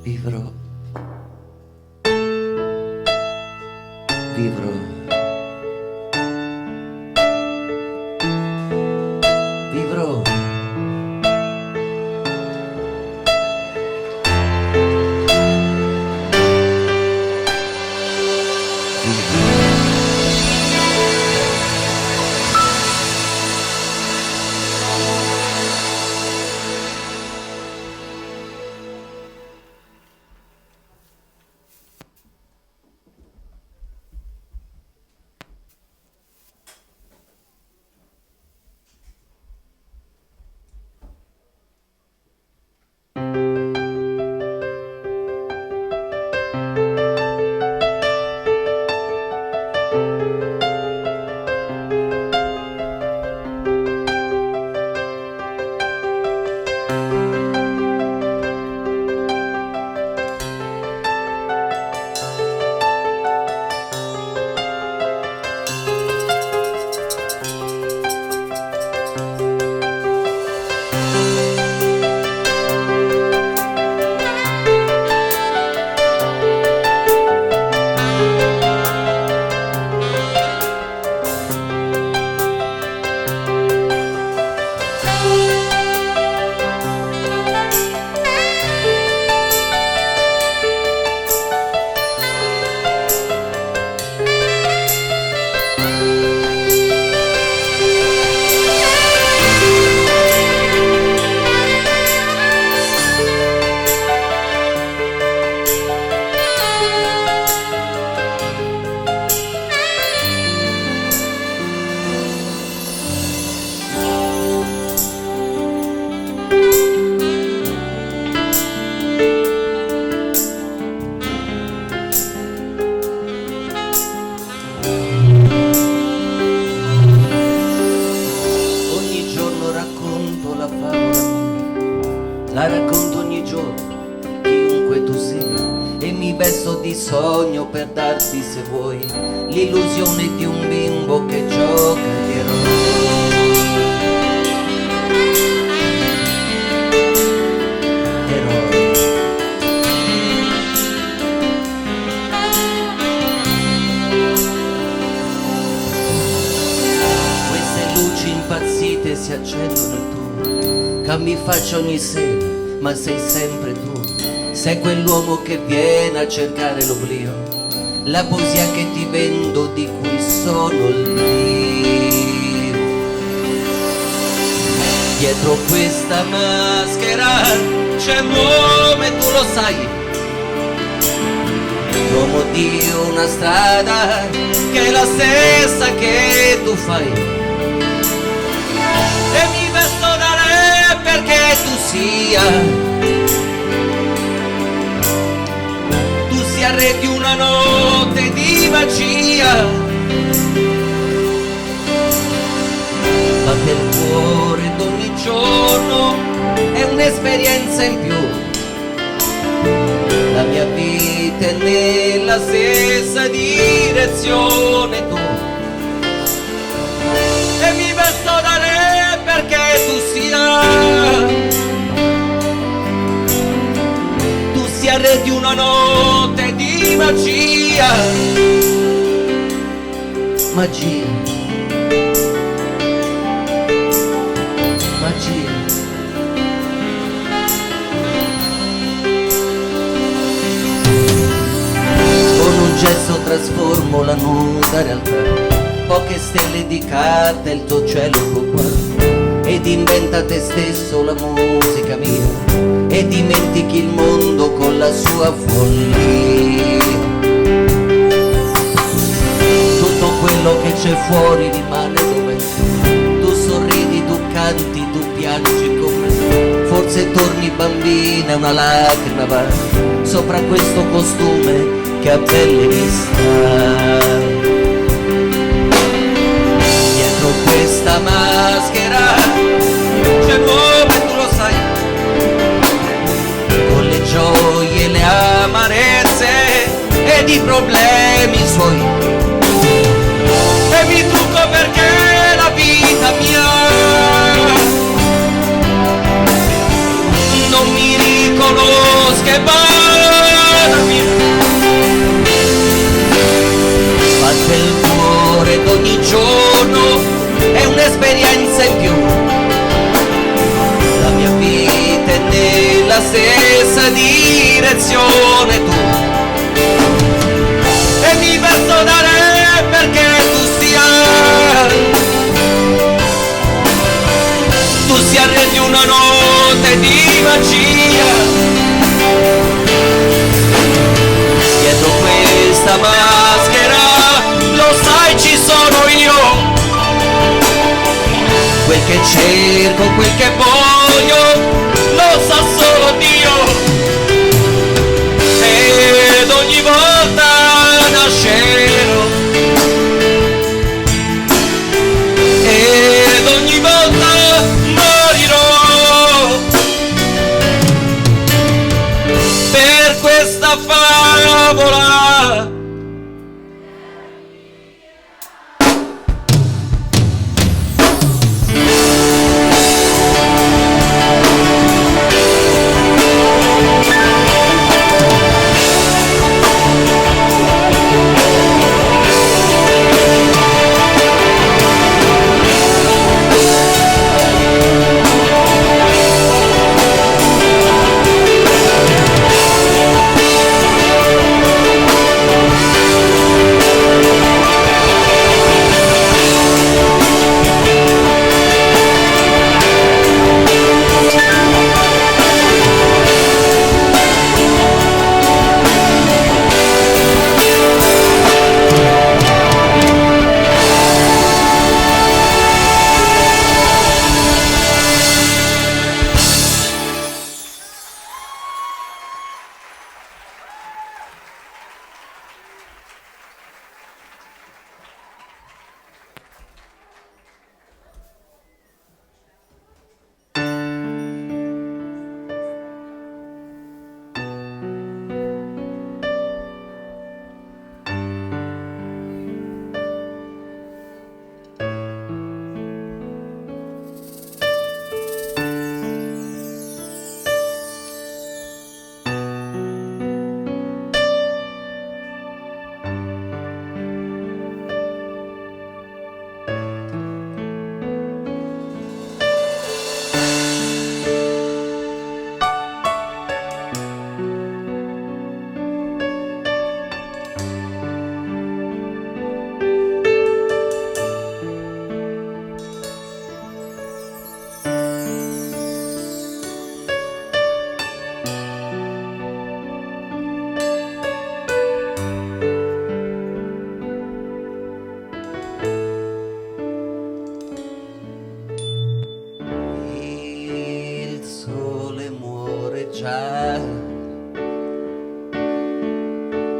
Vivrò, vivrò, vivrò. La racconto ogni giorno, chiunque tu sia, e mi vesto di sogno per darti, se vuoi, l'illusione di un bimbo che gioca di eroe. Queste luci impazzite si accendono e tu cambi faccia ogni sera, ma sei sempre tu. Sei quell'uomo che viene a cercare l'oblio, la poesia che ti vendo, di cui sono il dio. Dietro questa maschera c'è l'uomo e tu lo sai, l'uomo di una strada che è la stessa che tu fai. E mi vesto da re perché tu sia re di una notte di magia. Batte il cuore d'ogni giorno è un'esperienza in più. La mia vita è nella stessa direzione tu. E mi vesto da re perché tu sia re di una notte di magia. Magia, magia. Con un gesto trasformo la nuda realtà. Poche stelle di carta, il tuo cielo qua. Ed inventa te stesso la musica mia, e dimentichi il mondo con la sua follia. Tutto quello che c'è fuori rimane dove tu sorridi, tu canti, tu piangi con me. Forse torni bambina, una lacrima va sopra questo costume che a pelle mi sta. Dietro questa maschera c'è l'uomo e tu lo sai, con le gioie, le amarezze ed i problemi suoi. E mi trucco perché la vita mia non mi riconosca e va perdonami. Batte il cuore d'ogni giorno, è un'esperienza in più. La mia vita è nella stessa direzione tu. E mi perdonare perché tu sia rendi una notte di magia. Dietro questa maschera, lo sai, ci sono io. Quel che cerco, quel che voglio, lo sa solo Dio. Ed ogni volta nascerò, ed ogni volta morirò per questa favola.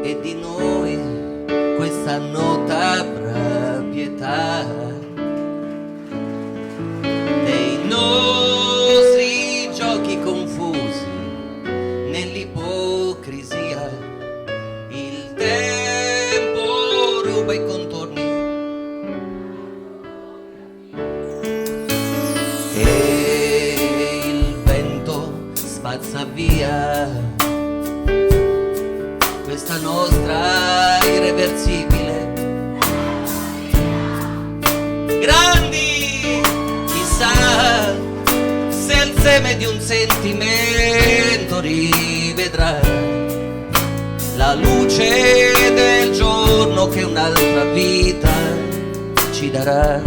E di noi questa nota avrà pietà dei nostri giochi confusi nell'ipocrisia. Il tempo ruba i contorni e il vento spazza via questa nostra irreversibile. Grandi, chissà se il seme di un sentimento rivedrà la luce del giorno che un'altra vita ci darà.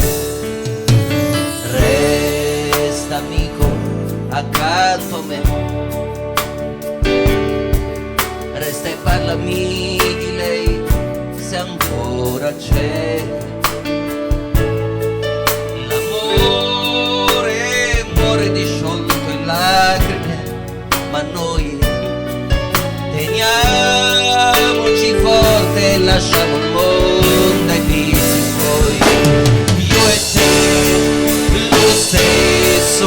Resta amico accanto a me, resta e parlami di lei se ancora c'è. L'amore muore disciolto in lacrime, ma noi teniamoci forte e lasciamo il mondo ai vizi suoi. Io e te lo stesso,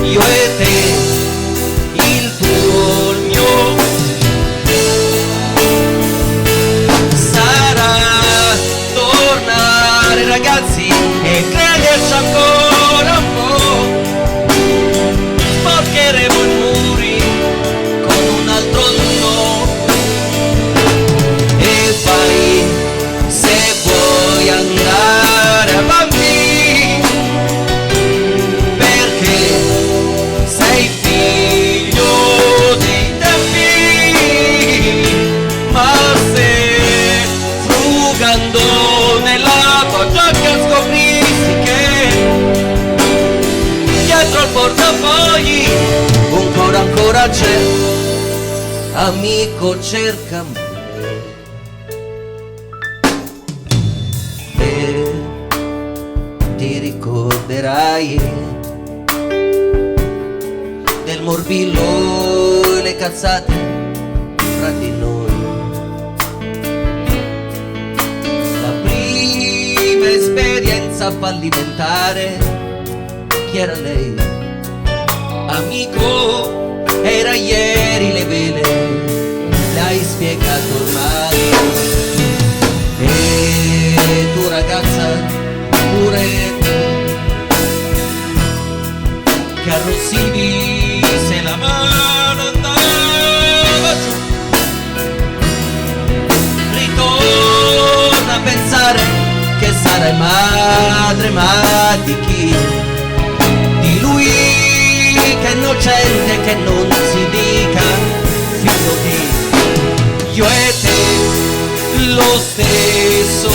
io e te, il tuo, il mio, sarà tornare ragazzi e crederci ancora un po'. Sporcheremo il muro sì, un cuore ancora c'è, amico cerca me. E ti ricorderai del morbillo e le cazzate fra di noi, la prima esperienza fallimentare. Chi era lei? Amico, era ieri le vele, l'hai spiegato ormai. E tu ragazza, pure tu, che arrossivi se la mano andava giù. Ritorna a pensare che sarai madre, ma di chi? Di lui che è innocente, che non si dica figlio di. Io e te lo stesso.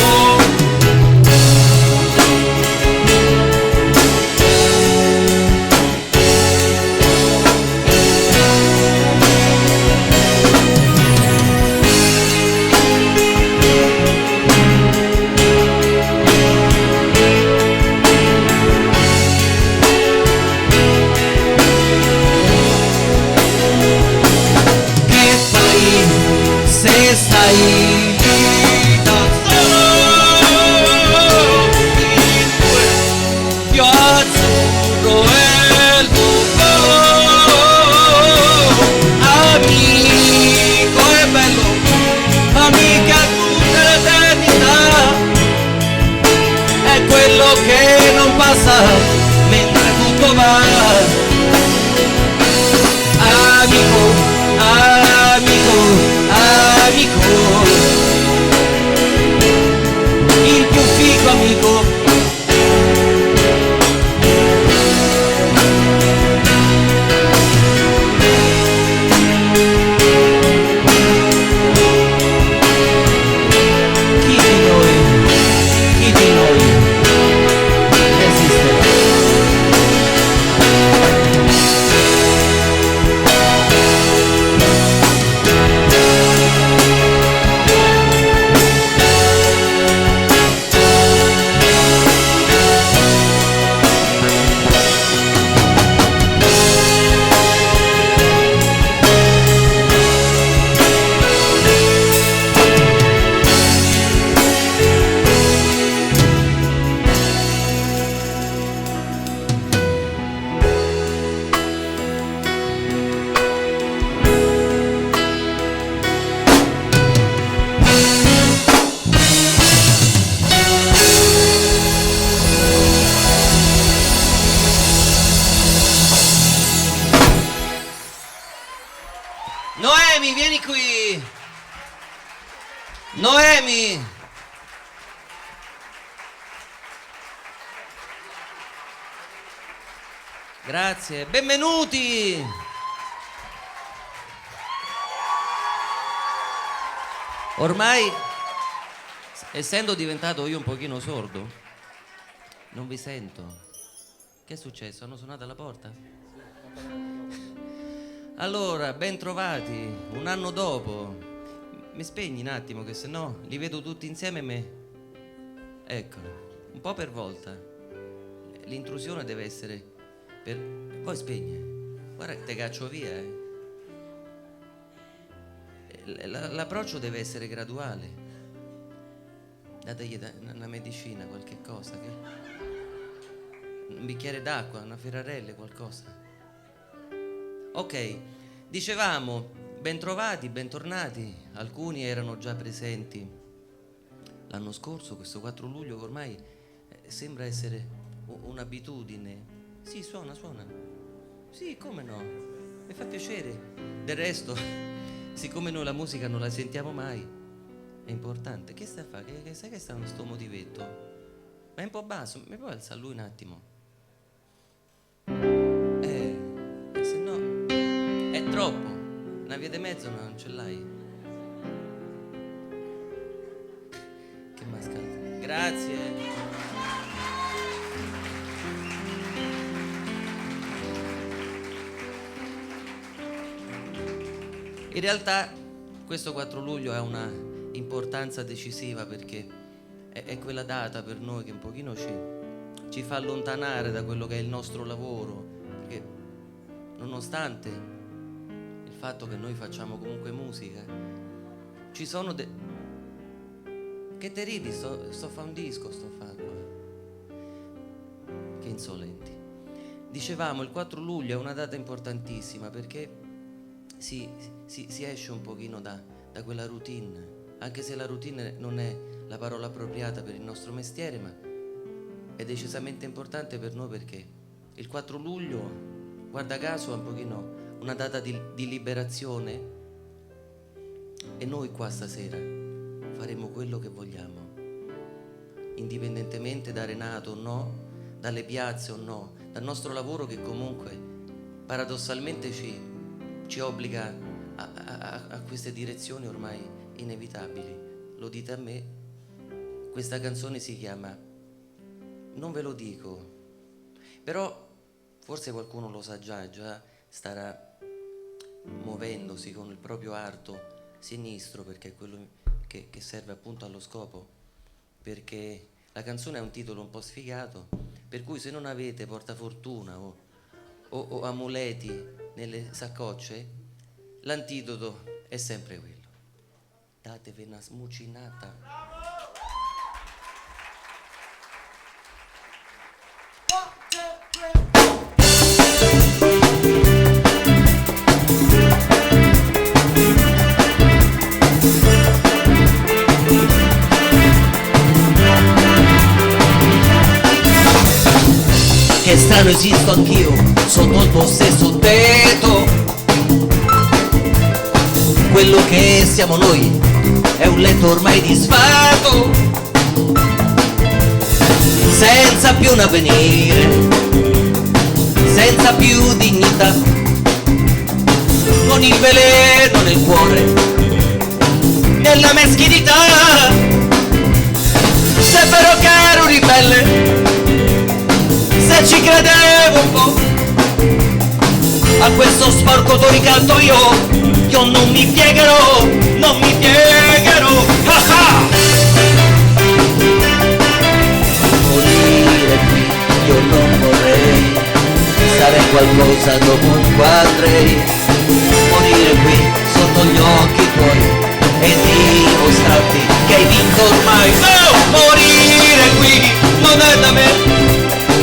Mentre tutto va, amico, amico, amico, il più figo amico. Chi di noi esisterà? Noemi, vieni qui. Noemi. Grazie, benvenuti. Ormai, essendo diventato io un pochino sordo, non vi sento. Che è successo? Hanno suonato alla porta? Allora, ben trovati, un anno dopo. Mi spegni un attimo, che se no li vedo tutti insieme e me. Ecco, un po' per volta. L'intrusione deve essere per... Poi spegni. Guarda che te caccio via, L'approccio deve essere graduale. Dategli una medicina, qualche cosa, un bicchiere d'acqua, una ferrarella, qualcosa. Ok, dicevamo, bentrovati, bentornati. Alcuni erano già presenti l'anno scorso, questo 4 luglio, che ormai sembra essere un'abitudine. Sì, suona. Sì, come no? Mi fa piacere. Del resto, siccome noi la musica non la sentiamo mai, è importante. Che sta a fare? Sai che sta con sto motivetto? Ma è un po' basso, mi puoi alzare lui un attimo? Se no è troppo. Una via di mezzo non ce l'hai. Che mascalata. Grazie. In realtà questo 4 luglio ha una importanza decisiva perché è quella data per noi che un pochino ci fa allontanare da quello che è il nostro lavoro, perché nonostante il fatto che noi facciamo comunque musica, ci sono che te ridi, sto fa un disco, sto fa qua. Che insolenti. Dicevamo, il 4 luglio è una data importantissima perché si esce un pochino da quella routine, anche se la routine non è la parola appropriata per il nostro mestiere, ma è decisamente importante per noi perché il 4 luglio, guarda caso, è un pochino una data di liberazione e noi qua stasera faremo quello che vogliamo, indipendentemente da Renato o no, dalle piazze o no, dal nostro lavoro che comunque paradossalmente ci obbliga a queste direzioni ormai inevitabili. Lo dite a me, questa canzone si chiama Non ve lo dico, però forse qualcuno lo sa già starà muovendosi con il proprio arto sinistro, perché è quello che serve appunto allo scopo, perché la canzone ha un titolo un po' sfigato, per cui se non avete portafortuna o amuleti nelle saccocce, l'antidoto è sempre quello: datevi una smucinata. Che strano, esisto anch'io sotto il tuo stesso tetto. Quello che siamo noi è un letto ormai disfatto, senza più un avvenire, senza più dignità, con il veleno nel cuore, nella meschinità. Se però che ero ribelle, se ci credevo un po', a questo sporco tuo ricatto io non mi piegherò, non mi piegherò. Morire qui io non vorrei, stare qualcosa dovunque andrei. Morire qui sotto gli occhi tuoi e dimostrarti che hai vinto ormai. No! Morire qui non è da me.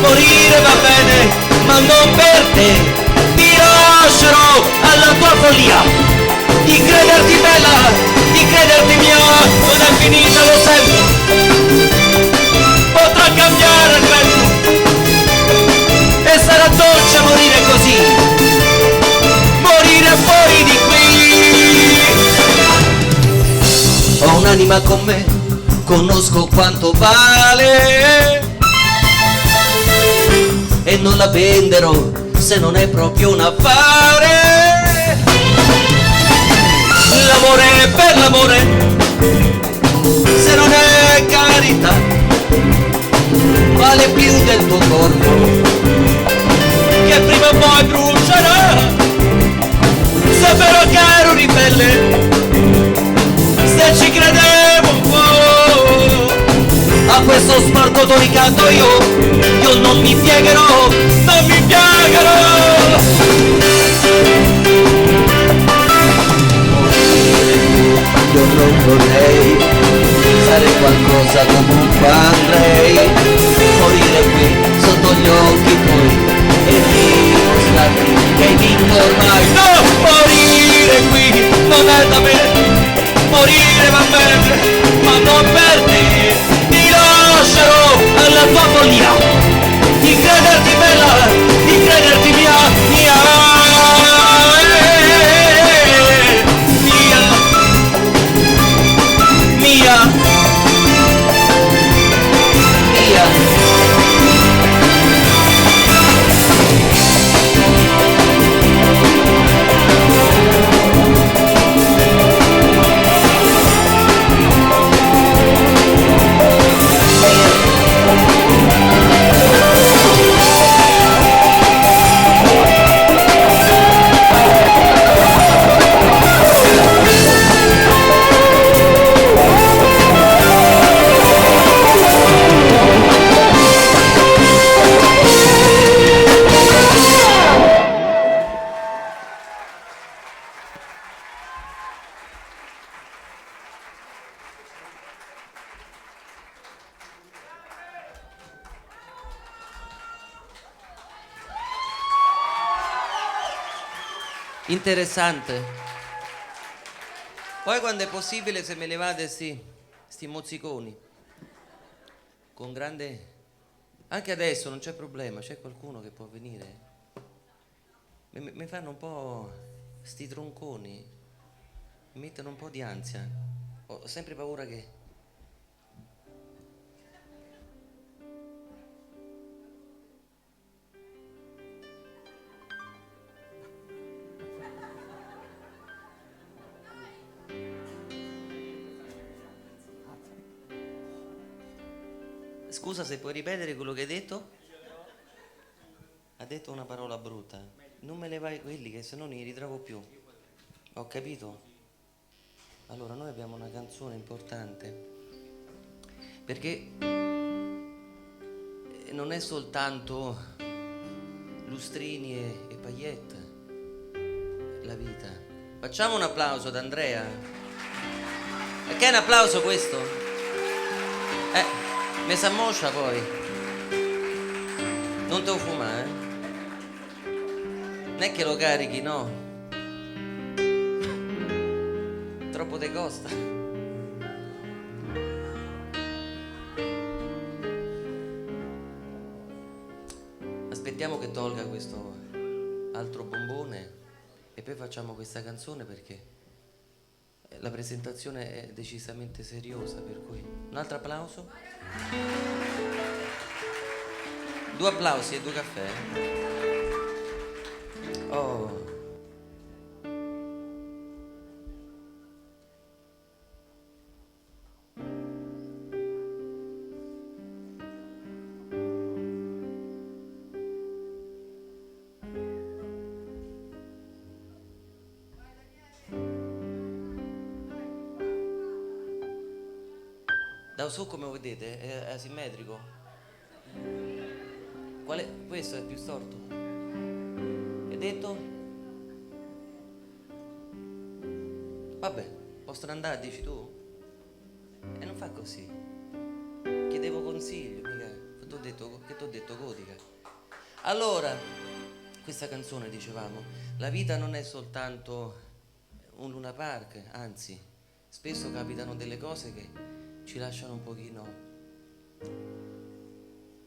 Morire va bene, ma non per te. Ti lascerò alla tua follia, di crederti bella, di crederti mia. Non è finita, lo sento, potrà cambiare il vento e sarà dolce morire così, morire fuori di qui. Ho un'anima con me, conosco quanto vale e non la venderò se non è proprio un affare. L'amore per l'amore, se non è carità, vale più del tuo corpo che prima o poi brucerà. Se però che ero ribelle, se ci credevo un po', a questo sporco tuo ricatto io non mi piegherò, non mi piegherò. Io non vorrei, fare qualcosa comunque andrei. Morire qui sotto gli occhi tuoi e dimostrarti che hai vinto ormai. No! Morire qui non è da me, morire va bene, ma non per te. Ti lascerò alla tua follia, di crederti bella, di crederti mia, mia, mia, mia, mia. interessante. Poi quando è possibile, se me levate sti mozziconi con grande, anche adesso non c'è problema, c'è qualcuno che può venire. Mi fanno un po' sti tronconi, mi mettono un po' di ansia. Ho sempre paura che Scusa, se puoi ripetere quello che hai detto? Ha detto una parola brutta. Non me ne vai quelli che se no non li ritrovo più. Ho capito? Allora, noi abbiamo una canzone importante. Perché non è soltanto lustrini e paillette la vita. Facciamo un applauso ad Andrea. Perché è un applauso questo? Mi s'ammoscia poi. Non te lo fumare, Non è che lo carichi, no. Troppo te costa. Aspettiamo che tolga questo altro bombone e poi facciamo questa canzone, perché la presentazione è decisamente seriosa, per cui un altro applauso. 2 applausi e 2 caffè. Oh. Da su, come vedete, è asimmetrico. Questo è più storto. Hai detto? Vabbè, possono andare, dici tu? E non fa così. Chiedevo consiglio, mica. Che t'ho detto, godica. Allora, questa canzone, dicevamo, la vita non è soltanto un Luna Park, anzi, spesso capitano delle cose che ci lasciano un pochino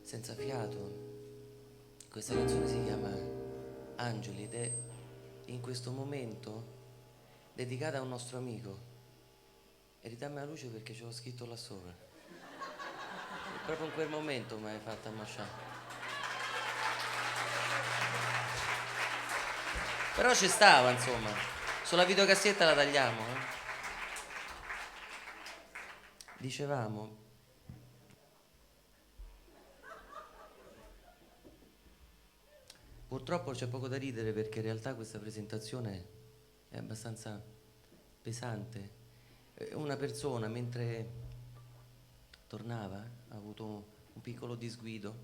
senza fiato. Questa canzone si chiama Angeli ed è in questo momento dedicata a un nostro amico. E ridammi la luce perché ce l'ho scritto là sopra. E proprio in quel momento mi hai fatto ammasciare. Però ci stava, insomma. Sulla videocassetta la tagliamo, Dicevamo, purtroppo c'è poco da ridere, perché in realtà questa presentazione è abbastanza pesante. Una persona, mentre tornava, ha avuto un piccolo disguido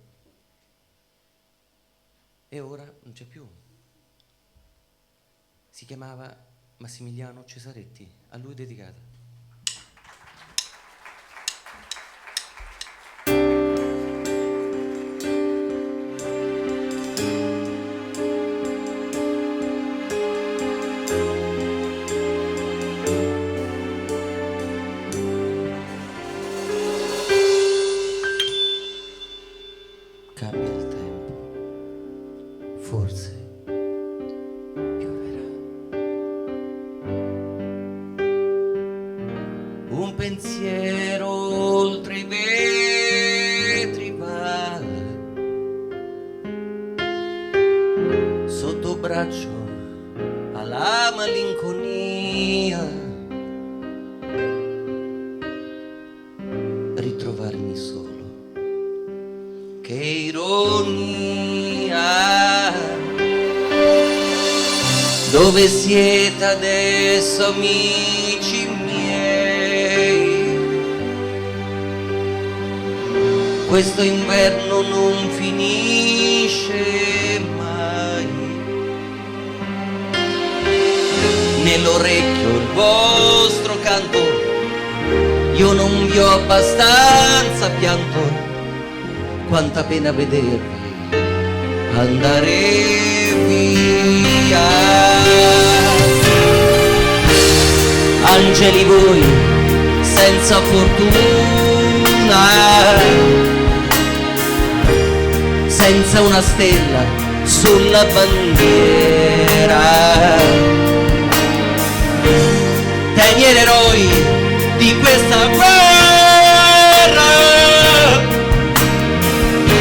e ora non c'è più. Si chiamava Massimiliano Cesaretti, a lui dedicata. Cambia il tempo, forse pioverà. Un pensiero oltre i vetri va, sotto braccio alla malinconia, ritrovarmi solo. Che ironia, dove siete adesso, amici miei? Questo inverno non finisce mai. Nell'orecchio il vostro canto, io non vi ho abbastanza pianto. Quanta pena vedervi andare via. angeli voi senza fortuna, senza una stella sulla bandiera, degli eroi di questa guerra.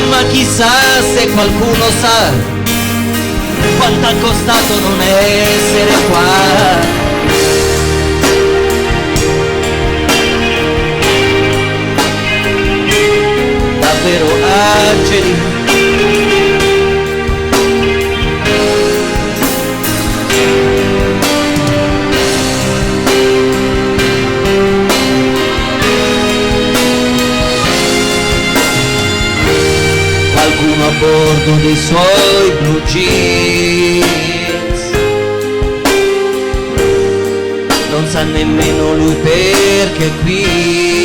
Ma chissà se qualcuno sa quanto ha costato non essere qua. Davvero angeli, qualcuno a bordo dei suoi blue jeans non sa nemmeno lui perché è qui.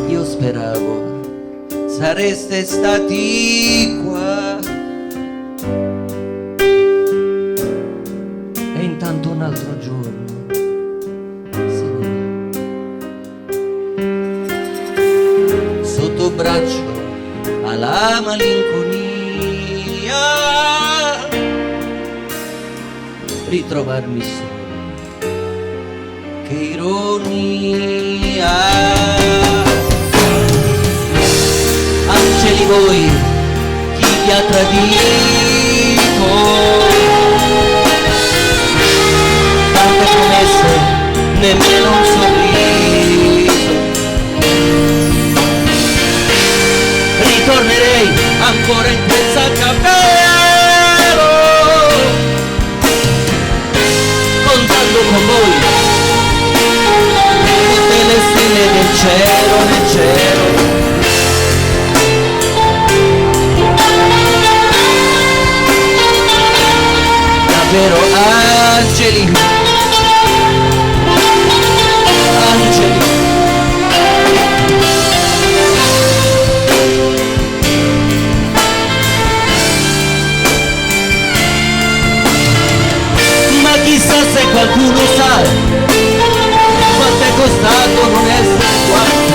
Io speravo sareste stati qua, e intanto un altro giorno se ne va. Sotto braccio alla malinconia, ritrovarmi solo, che ironia. Angeli voi, chi vi ha tradito, tante promesse, nemmeno un sorriso. Ritornerei ancora in questa cappello, contando con voi tutte le stelle del cielo, nel cielo. Davvero angeli, angeli. Ma chissà se qualcuno sa quanto è costato non essere qua.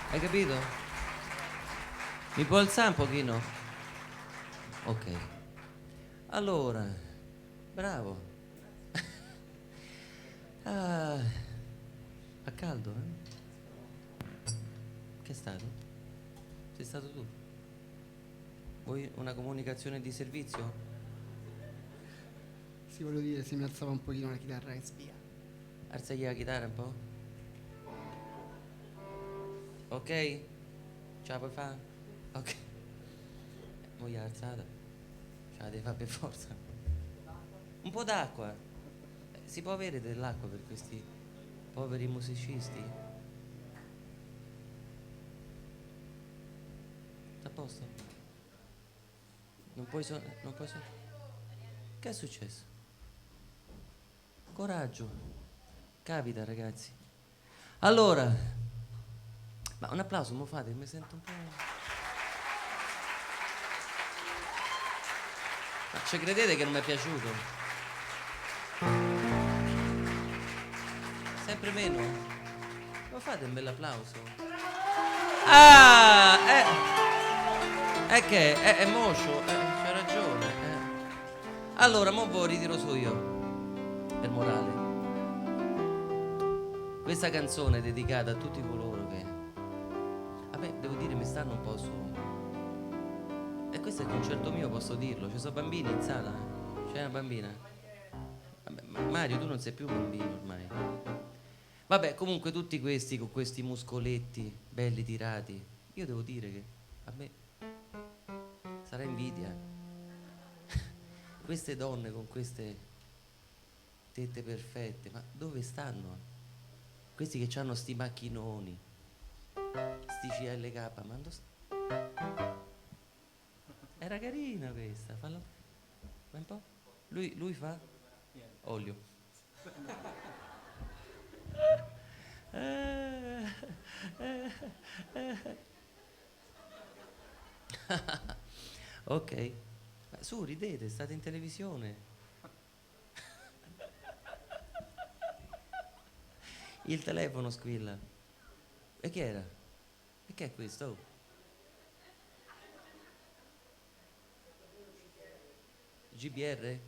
Hai capito? Mi può alzare un pochino? Ok. Allora, bravo. Ah, fa caldo, eh? Che è stato? Sei stato tu? Vuoi una comunicazione di servizio? Sì, volevo dire, se mi alzava un pochino la chitarra in spia. Alzagli la chitarra un po'. Ok? Ce la puoi fare? Ok. Mo' gli ha alzata. Ce la devi fare per forza. Un po' d'acqua. Si può avere dell'acqua per questi poveri musicisti? Sta a posto? Non puoi non puoi Che è successo? Coraggio. Capita, ragazzi. Allora, ma un applauso mo fate, mi sento un po'. Ma ci credete che non mi è piaciuto? Sempre meno? Ma fate un bel applauso. Ah, è che è moscio, c'ha ragione. Allora, mo ve lo ritiro su io. Per morale. Questa canzone è dedicata a tutti coloro che, vabbè, devo dire, mi stanno un po' su. E questo è il concerto mio, posso dirlo. Ci sono bambini in sala? C'è una bambina? Vabbè, Mario, tu non sei più un bambino ormai. Vabbè, comunque tutti questi con questi muscoletti belli tirati, io devo dire che a me sarà invidia. Queste donne con queste tette perfette, ma dove stanno? Questi che hanno sti macchinoni, sti CLK, ma era carina questa, falla un po'. Lui fa olio. Ok, su, ridete, state in televisione. Il telefono squilla. E che era? E che è questo? Oh. GBR?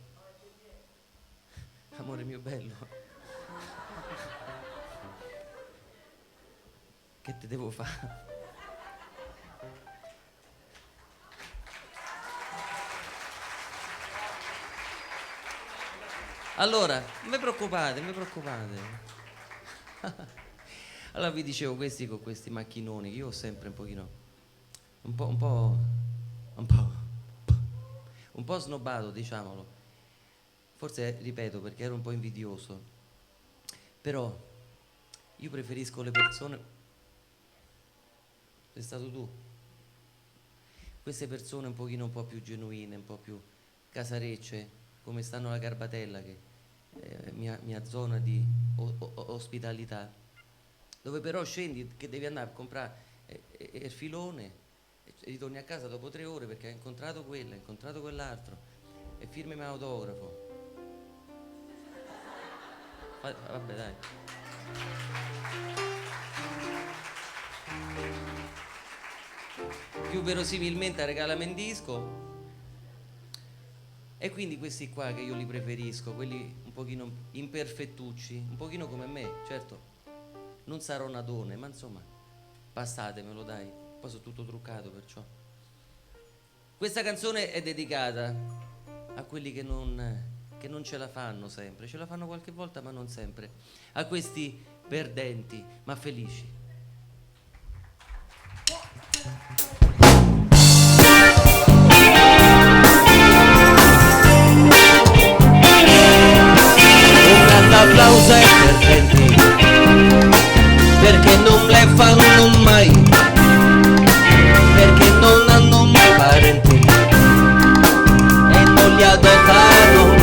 Amore mio bello. Che te devo fare? Allora, non vi preoccupate, non vi preoccupate. Allora vi dicevo, questi con questi macchinoni, io ho sempre un pochino, un po' snobbato, diciamolo. Forse, ripeto, perché ero un po' invidioso. Però io preferisco le persone. Sei stato tu? Queste persone un pochino un po' più genuine, un po' più casarecce, come stanno alla Garbatella, che è mia zona di ospitalità, dove però scendi che devi andare a comprare il filone e ritorni a casa dopo 3 ore perché hai incontrato quella, hai incontrato quell'altro e firmami autografo. Vabbè, dai. Più verosimilmente regalami un disco. E quindi questi qua che io li preferisco, quelli un pochino imperfettucci, un pochino come me, certo, non sarò Nadone, ma insomma, passatemelo dai, poi sono tutto truccato perciò. Questa canzone è dedicata a quelli che non ce la fanno sempre, ce la fanno qualche volta ma non sempre, a questi perdenti ma felici. L'applauso è perdenti perché non le fanno mai, perché non hanno mai parenti e non li adottano,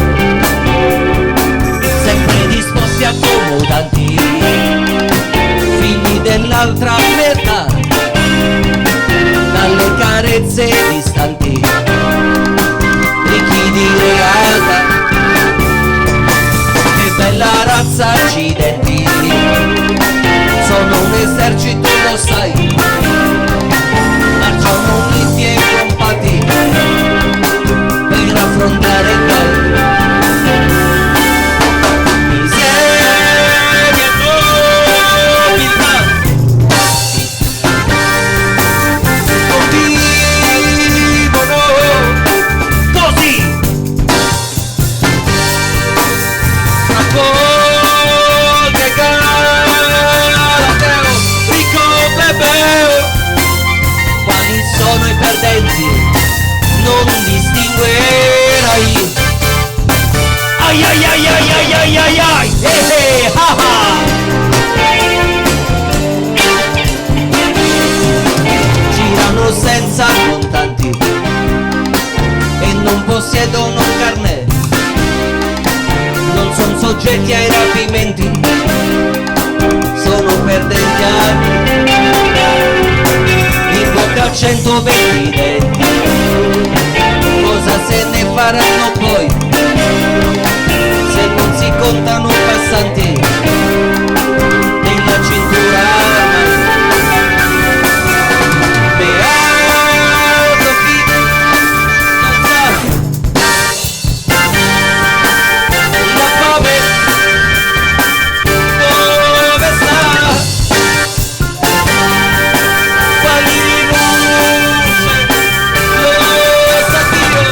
sempre disposti accomodanti, figli dell'altra metà, dalle carezze distanti, ricchi di realtà. Bella razza, accidenti, roventi i denti. Cosa se ne faranno poi se non si contano passanti nella cintura? Beato chi non sa la fame dove sta, quali rinunce lo sa Dio.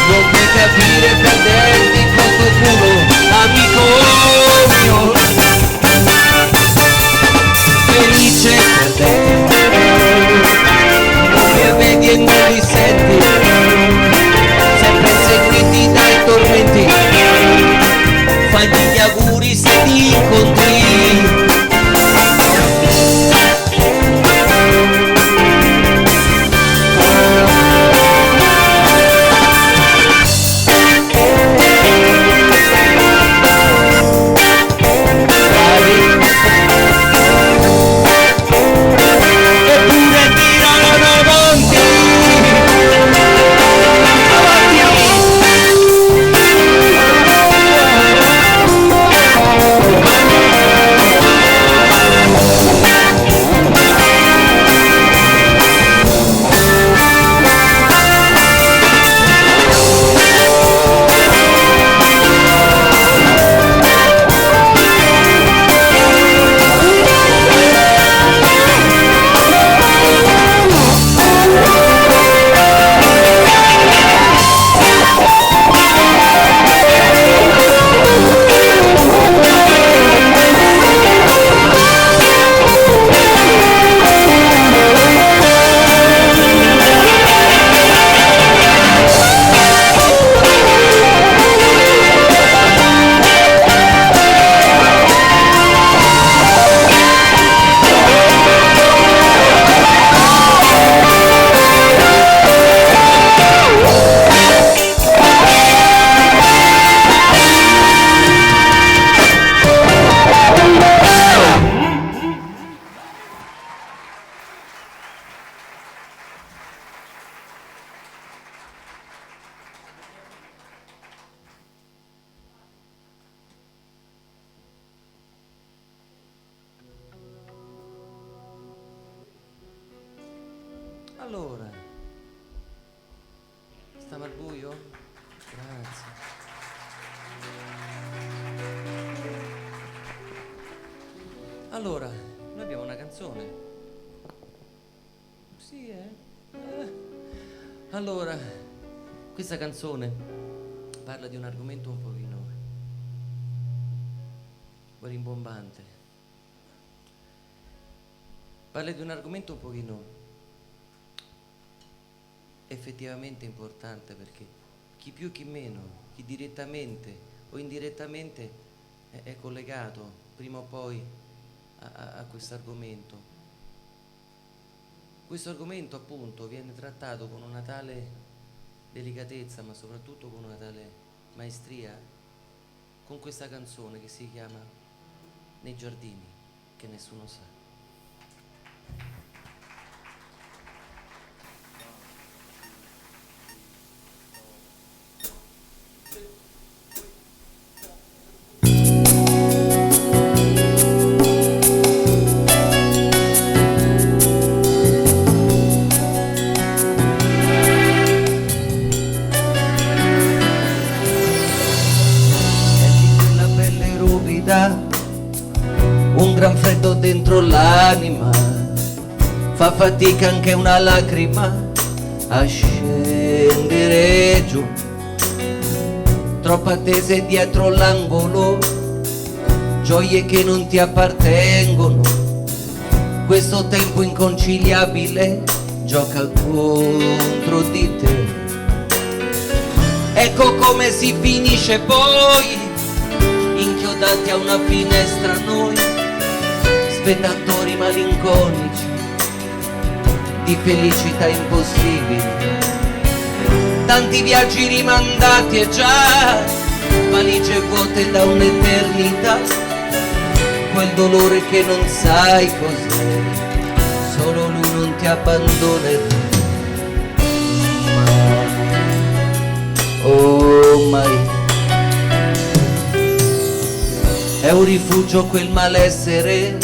Non puoi capire perderti con tuo culo, amico mio. Felice per te, non mi vedi e non li senti, sempre inseguiti dai tormenti. Fagli gli auguri se ti incontri. Allora, stiamo al buio? Grazie. Allora, noi abbiamo una canzone. Sì, Allora, questa canzone parla di un argomento un pochino rimbombante. Parla di un argomento un pochino effettivamente importante, perché chi più chi meno, chi direttamente o indirettamente è collegato prima o poi a questo argomento. Questo argomento appunto viene trattato con una tale delicatezza, ma soprattutto con una tale maestria, con questa canzone che si chiama Nei giardini che nessuno sa. Un gran freddo dentro l'anima, fa fatica anche una lacrima a scendere giù, troppo attese dietro l'angolo, gioie che non ti appartengono, questo tempo inconciliabile gioca contro di te. Ecco come si finisce poi, inchiodati a una finestra noi, spettatori malinconici di felicità impossibili, tanti viaggi rimandati e già valigie vuote da un'eternità, quel dolore che non sai cos'è, solo lui non ti abbandonerà mai, oh mai. È un rifugio quel malessere,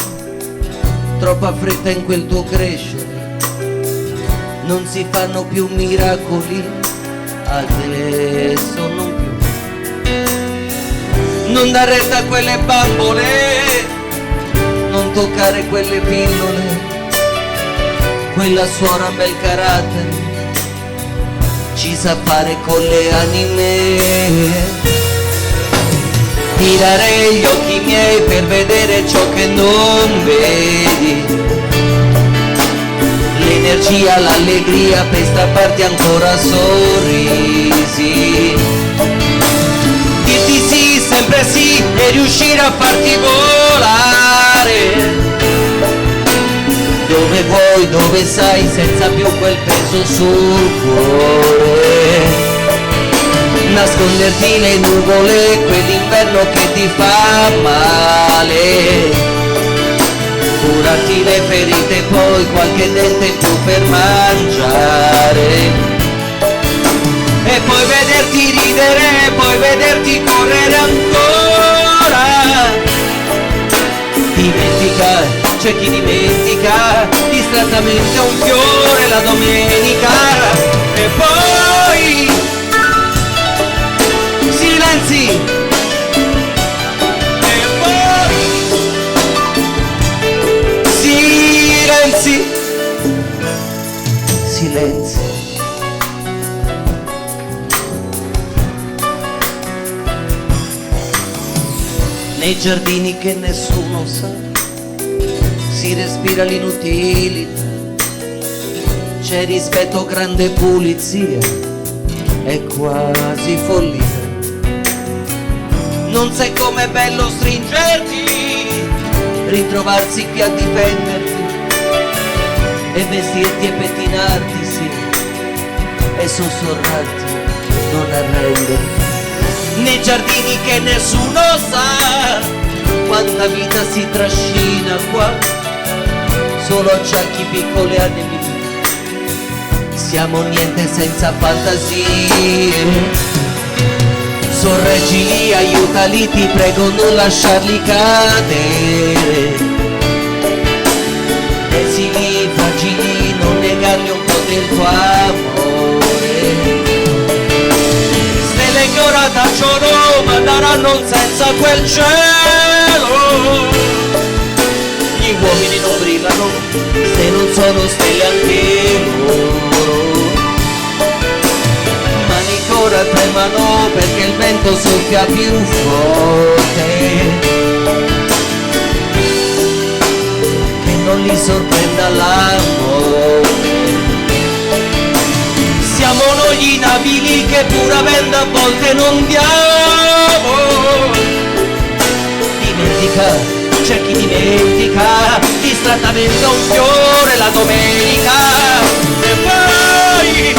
troppa fretta in quel tuo crescere, non si fanno più miracoli, adesso non più. Non dar retta a quelle bambole, non toccare quelle pillole, quella suora bel carattere, ci sa fare con le anime. Tirare gli occhi miei per vedere ciò che non vedi, l'energia, l'allegria per strapparti ancora sorrisi, dirti sì, sempre sì e riuscire a farti volare dove vuoi, dove sai, senza più quel peso sul cuore. Nasconderti le nuvole, quell'inverno che ti fa male, curarti le ferite, poi qualche dente in più per mangiare, e poi vederti ridere, poi vederti correre ancora. Dimentica, c'è chi dimentica distrattamente un fiore la domenica, e poi silenzi, e poi silenzi, silenzi. Nei giardini che nessuno sa, si respira l'inutilità, c'è rispetto, grande pulizia, è quasi follia. Non sai com'è bello stringerti, ritrovarsi qui a difenderti, e vestirti e pettinarti, sì, e sussurrarti, non arrenderti. Nei giardini che nessuno sa, quanta vita si trascina qua, solo acciacchi, piccole anime, siamo niente senza fantasie. Sorreggili, aiutali, ti prego non lasciarli cadere, esili, fragili, non negargli un po' del tuo amore. Stelle che ora tacciono, ma daranno senza quel cielo. Gli uomini non brillano, se non sono stelle anche loro. Ora tremano perché il vento soffia più forte, che non li sorprenda l'amore. Siamo noi i navili che pur avendo a volte non diamo. Dimentica, c'è chi dimentica distrattamente un fiore la domenica, e poi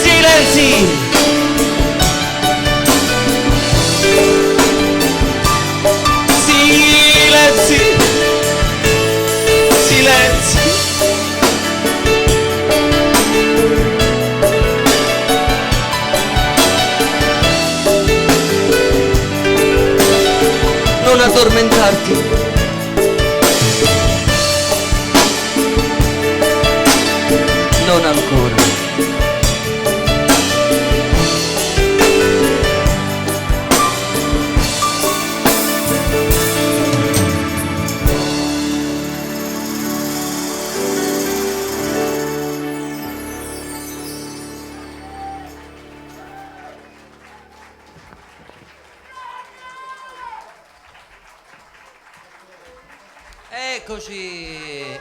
silenzi, silenzi, silenzi. Non addormentarti, non ancora. Eccoci!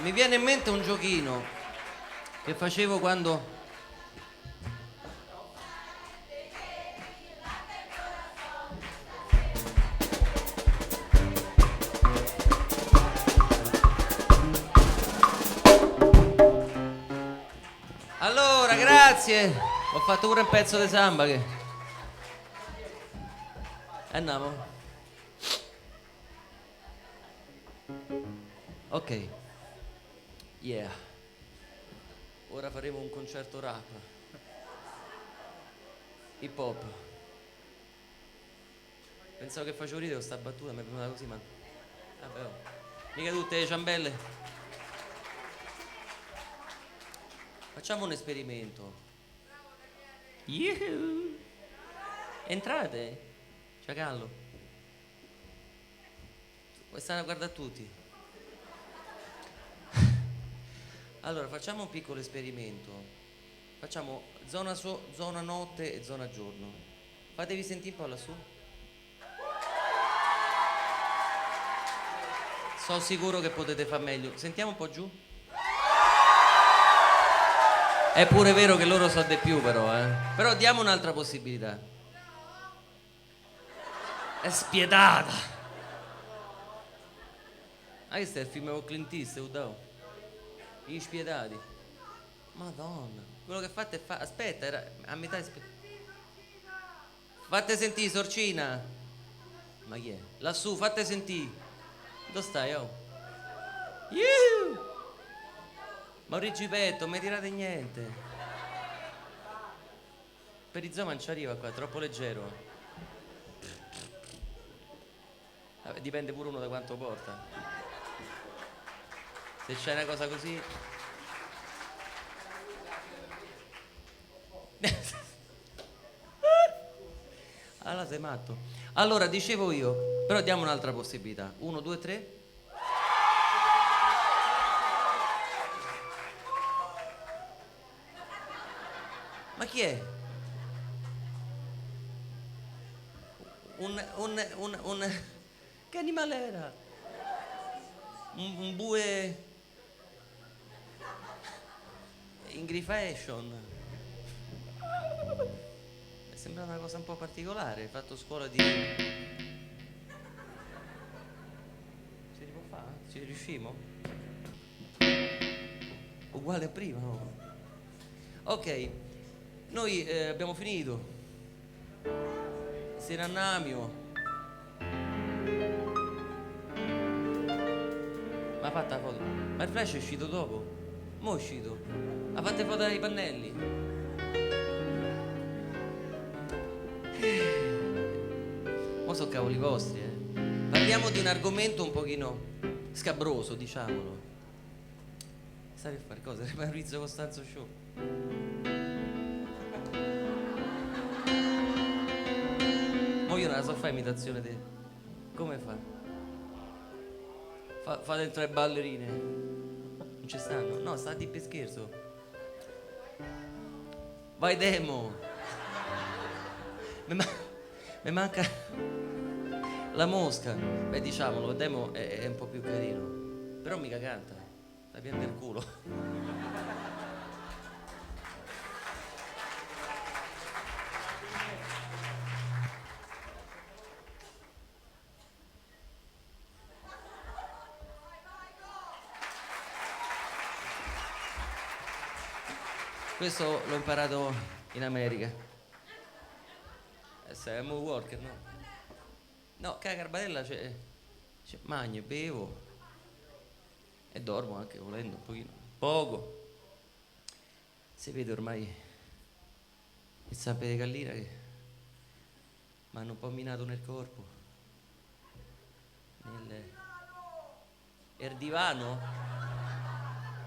Mi viene in mente un giochino che facevo quando... Allora, grazie! Ho fatto pure un pezzo di samba che... Andiamo. Ok. Yeah. Ora faremo un concerto rap. Hip hop. Pensavo che facevo ridere con sta battuta, mi è venuta così, ma. Vabbè, oh. Mica tutte le ciambelle. Facciamo un esperimento. Yuhu. Entrate. Ciacallo. Stanno a guardare tutti. Allora, facciamo un piccolo esperimento. Facciamo zona notte e zona giorno. Fatevi sentire un po' lassù. Sono sicuro che potete far meglio. Sentiamo un po' giù. È pure vero che loro so di più però, eh. Però diamo un'altra possibilità. È spietata. Ah, questo è il film con Clint Eastwood, Gli spietati. Madonna. Quello che fate è aspetta, era a metà. Fate sentire, sorcina. Ma chi è? Lassù, fate sentire. Dove stai, oh? Yuhu! Mauricio Petto, non mi tirate niente. Per i zoo non ci arriva qua, è troppo leggero. Vabbè, dipende pure uno da quanto porta. Se c'è una cosa così. Allora sei matto. Allora, dicevo io, però diamo un'altra possibilità. 1, 2, 3. Ma chi è? Che animale era? Un bue in Griffation. Sembra una cosa un po' particolare. Hai fatto scuola di. Si può fare? Ci riuscimo? Uguale a prima, no? Ok, noi abbiamo finito. Serannamio. Ma ha fatta la foto? Ma il flash è uscito dopo? Mo' è uscito. Ha fatto foto dai pannelli. Mo' so cavoli vostri, Parliamo di un argomento un pochino scabroso, diciamolo. Stavi a fare cosa? Maurizio Costanzo Show. Mo' io non la so fare imitazione di. Come fa? Fa dentro le ballerine. Non ci stanno? No, sta di per scherzo. Vai demo. Mi manca la mosca. Beh, diciamolo, demo è un po' più carino. Però mica canta. Sta piena del culo. Questo l'ho imparato in America. Sei un walker, no? No, che la Garbatella c'è magno, bevo e dormo anche volendo un pochino. Poco. Si vede ormai il zampe di gallina che mi hanno un po' minato nel corpo. Il divano?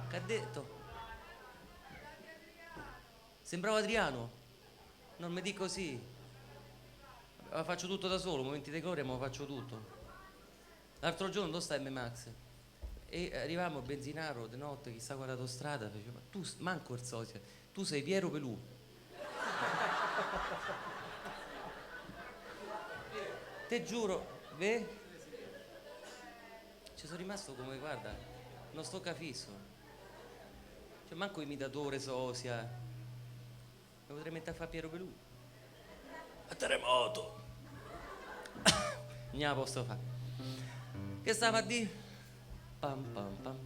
Che ha detto? Sembrava Adriano. Non mi dico così. Faccio tutto da solo, momenti di gloria, ma lo faccio tutto. L'altro giorno dove sta M-Max? E arrivavamo a Benzinaro di notte, chissà quale autostrada, faceva, tu manco il sosia, tu sei Piero Pelù. Te giuro, ci sono rimasto come, guarda, non sto cafisso. Cioè manco imitatore sosia. Mi potrei mettere a fare Piero Pelù. A terremoto. Non la posso fare. Che stava a dire? Pam pam pam.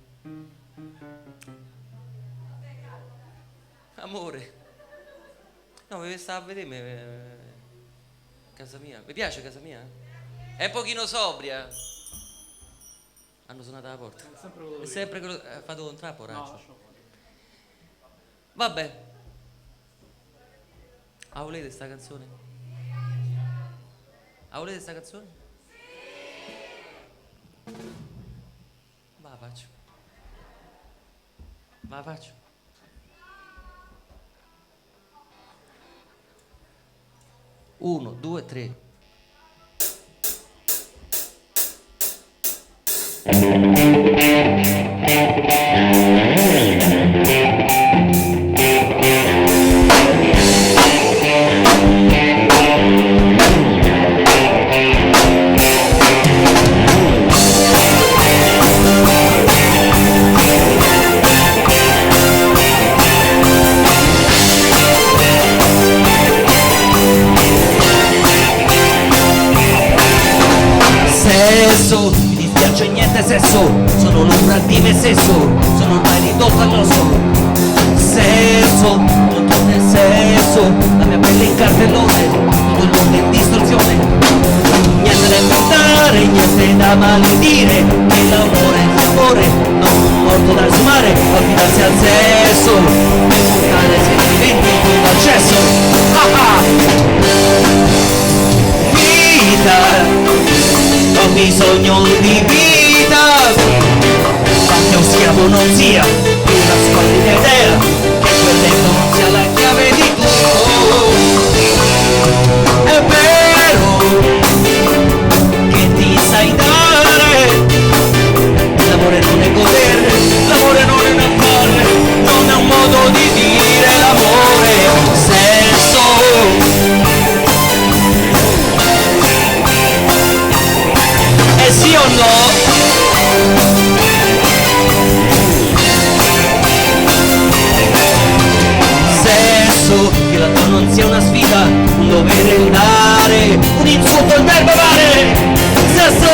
Amore. No, mi stava a vedere. Casa mia. Mi piace casa mia? È un pochino sobria. Hanno suonato alla porta. È sempre quello. Ha fatto un trappo, Raccio. Vabbè. Ah, volete sta canzone? Ah, volete sta canzone? Va, la faccio. Va, la faccio. Uno, due, tre. Sesso, mi dispiace niente sesso, sono l'ombra di me stesso, sono ormai ridotto all'osso. Sesso, non torna il sesso, la mia pelle in cartellone, tutto il mondo in distorsione. Niente da inventare, niente da maledire, che l'amore è amore, non morto da sumare, affidarsi al sesso, per portare sentimenti con l'accesso. Vita, ho bisogno di vita, quanto un schiavo non sia una squallida idea, che quel letto non sia la chiave di tutto. È vero che ti sai dare, l'amore non è godere, l'amore non è un affare, non è un modo di dire l'amore, sesso. Sì o no? Sesso, che la tua non sia una sfida, un dovere dare, un insulto il verbo amare. Sesso,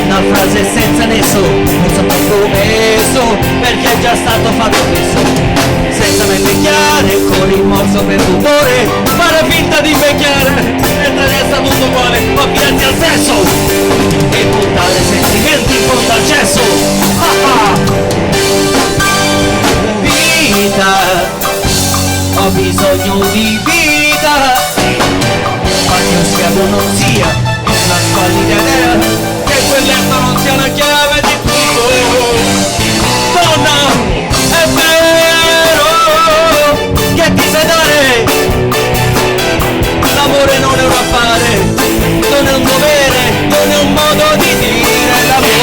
una frase senza nesso, un sapore messo, perché è già stato fatto spesso. Senza mai invecchiare, con rimorso per tutore, fare finta di invecchiare, mentre resta tutto uguale, ma affidarsi al sesso e buttare sentimenti in fondo al cesso. Vita, ho bisogno di vita, ma che un schiavo non sia una squallida idea, che quel letto non sia la chiave di tutto. Donna, è vero che ti sai dare, l'amore non è un affare, non è un dovere, non è un modo di dire l'amore.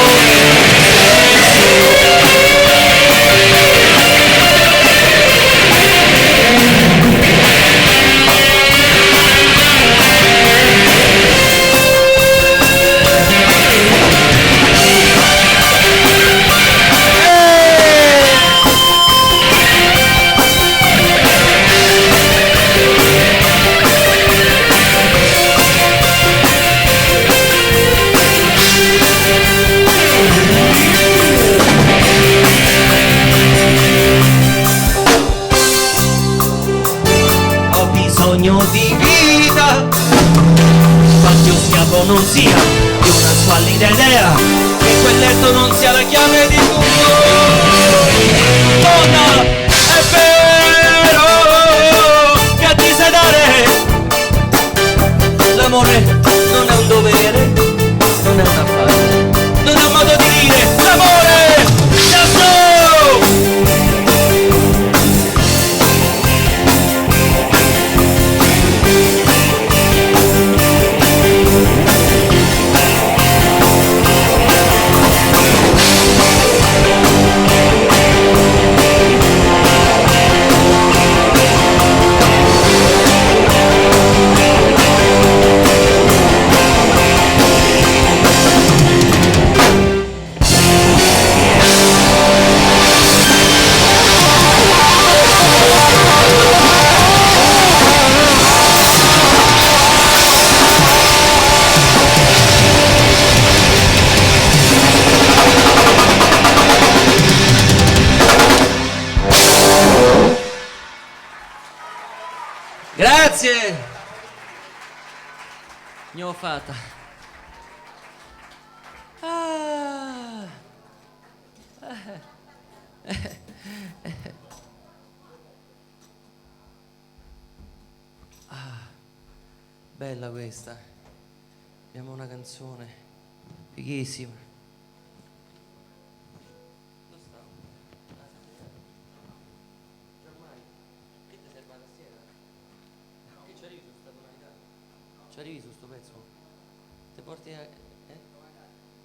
Di vita, quanto schiavo non sia di una squallida idea, che quel letto non sia la chiave di tutto. Donna, è vero che ti sai dare, l'amore non è un dovere, non è un affare, non è un modo di dire l'amore. Grazie. ne ho fatta. Ah. Ah, bella questa. Abbiamo una canzone fighissima. Dove sta? Giammai, che ti serve la tastiera? Che ci arrivi su sta tonalità? Ci arrivi su sto pezzo? Te porti a...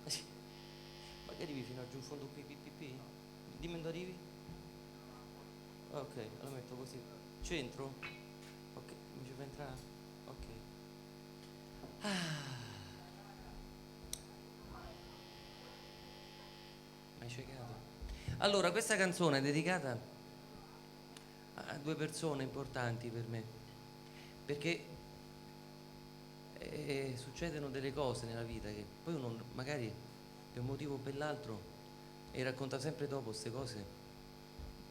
Ma che arrivi fino a giù in fondo qui, dimmi dove arrivi? Ok, lo metto così. Centro? Ok, mi ci fa entrare? Ok. Hai ciecato? Allora, questa canzone è dedicata a due persone importanti per me, perché succedono delle cose nella vita che poi uno magari per un motivo o per l'altro e racconta sempre dopo queste cose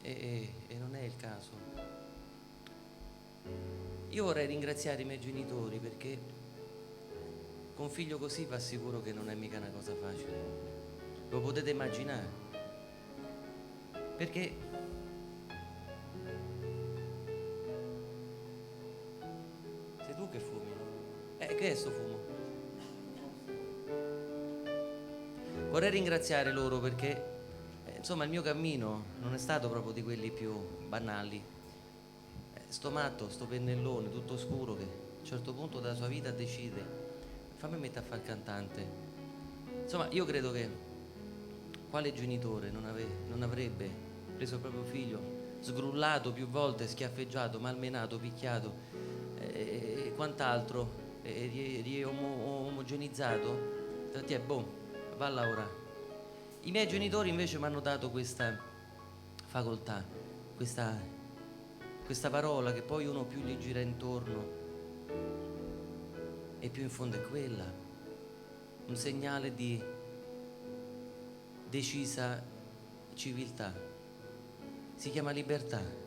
e non è il caso. Io vorrei ringraziare i miei genitori perché con un figlio così vi assicuro che non è mica una cosa facile, lo potete immaginare, perché sei tu che fumi, che è sto fumo? Vorrei ringraziare loro perché insomma il mio cammino non è stato proprio di quelli più banali. Sto matto, sto pennellone tutto scuro che a un certo punto della sua vita decide fammi mettere a fare il cantante. Insomma, io credo che quale genitore non avrebbe preso il proprio figlio, sgrullato più volte, schiaffeggiato, malmenato, picchiato e quant'altro, riomogenizzato, ti è boh, va a lavorare. I miei genitori invece mi hanno dato questa facoltà, questa parola che poi uno più gli gira intorno e più in fondo è quella, un segnale di decisa civiltà, si chiama libertà.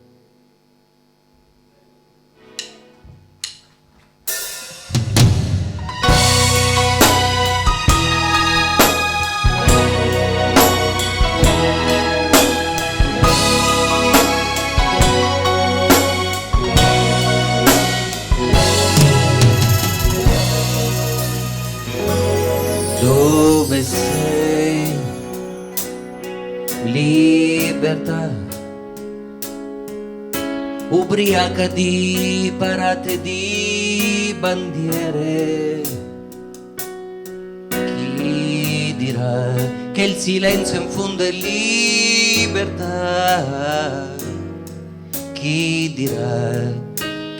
Dove sei? Libertà, ubriaca di parate di bandiere. Chi dirà che il silenzio in fondo è libertà? Chi dirà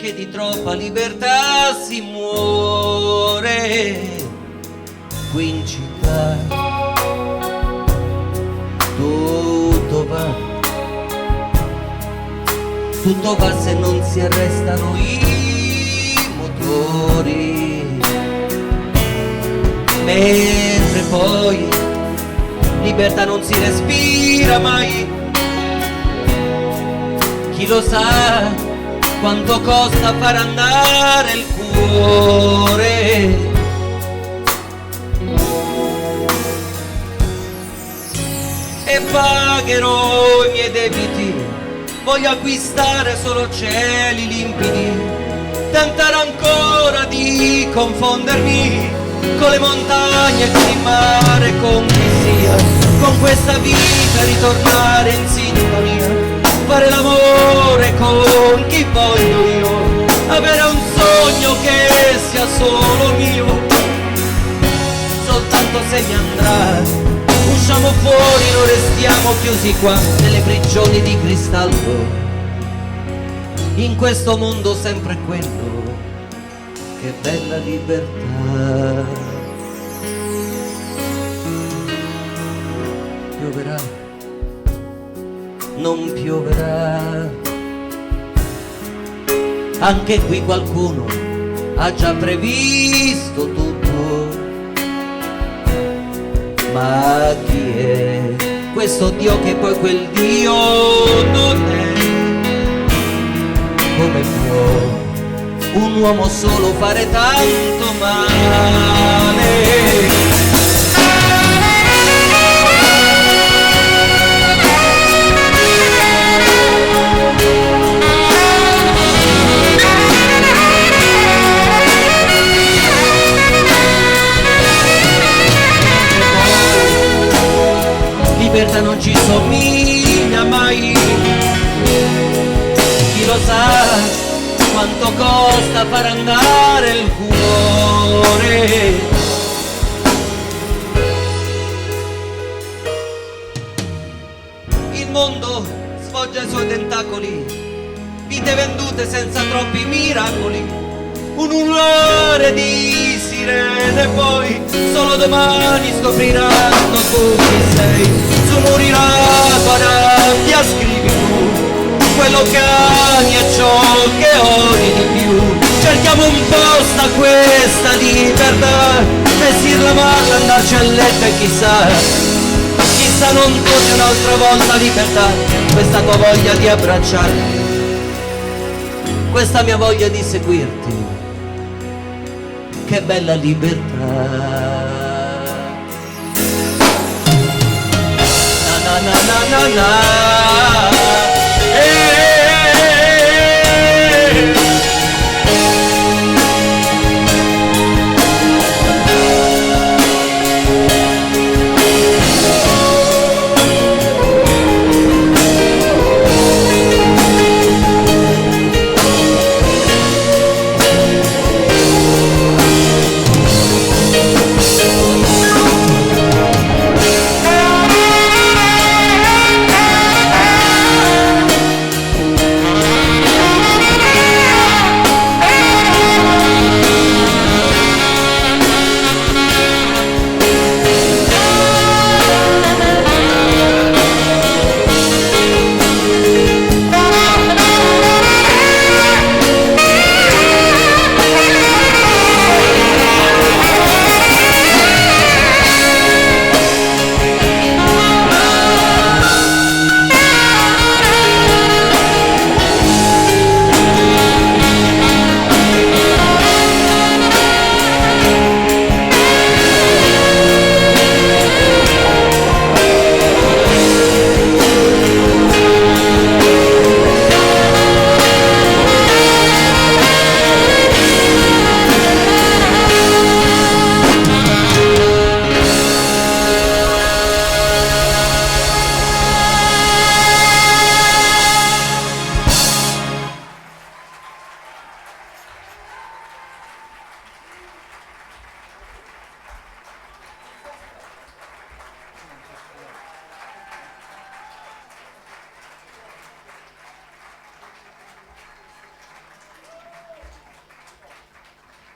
che di troppa libertà si muore? Qui in città tutto va se non si arrestano i motori, mentre poi libertà non si respira mai. Chi lo sa quanto costa far andare il cuore? E pagherò i miei debiti, voglio acquistare solo cieli limpidi, tentare ancora di confondermi con le montagne, con il mare, con chi sia, con questa vita ritornare in sintonia, fare l'amore con chi voglio io, avere un sogno che sia solo mio, soltanto se mi andrà. Usciamo fuori, non restiamo chiusi qua nelle prigioni di cristallo. In questo mondo sempre quello, che bella libertà. Pioverà, non pioverà. Anche qui qualcuno ha già previsto tutto. Ma chi è questo Dio che poi quel Dio non è? Come può un uomo solo fare tanto male. Libertà non ci somiglia mai, chi lo sa quanto costa far andare il cuore. Il mondo sfoggia i suoi tentacoli, vite vendute senza troppi miracoli, un urlare di sirene, poi solo domani scopriranno tu chi sei. Su muri la tua rabbia scrivi tu quello che ami e ciò che odi di più. Cerchiamo un posto a questa libertà, vestirla male, andarci a letto e chissà non torni un'altra volta libertà, questa tua voglia di abbracciare, questa mia voglia di seguirti, che bella libertà. Na na na na na,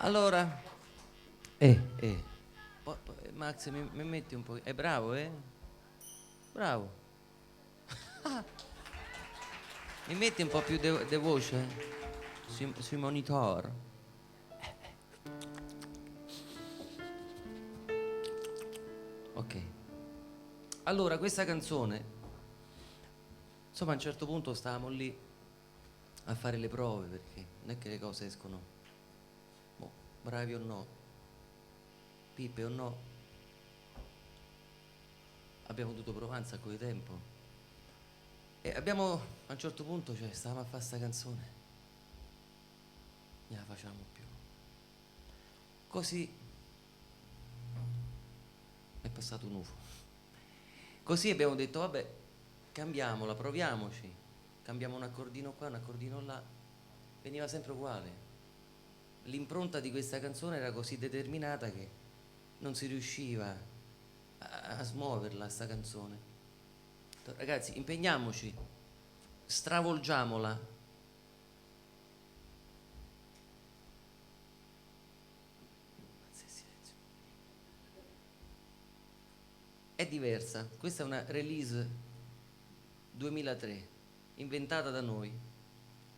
allora, Max, mi metti un po', è bravo, bravo. Mi metti un po' più de voce sui monitor. Ok. Allora, questa canzone, insomma, a un certo punto stavamo lì a fare le prove, perché non è che le cose escono, bravi o no, pippe o no, abbiamo dovuto provare un sacco di tempo e abbiamo, a un certo punto, cioè, stavamo a fare sta canzone, non la facciamo più, così è passato un UFO, così abbiamo detto vabbè, cambiamola, proviamoci, cambiamo un accordino qua, un accordino là, veniva sempre uguale. L'impronta di questa canzone era così determinata che non si riusciva a smuoverla, sta canzone. Ragazzi, impegniamoci, stravolgiamola. È diversa, questa è una release 2003, inventata da noi.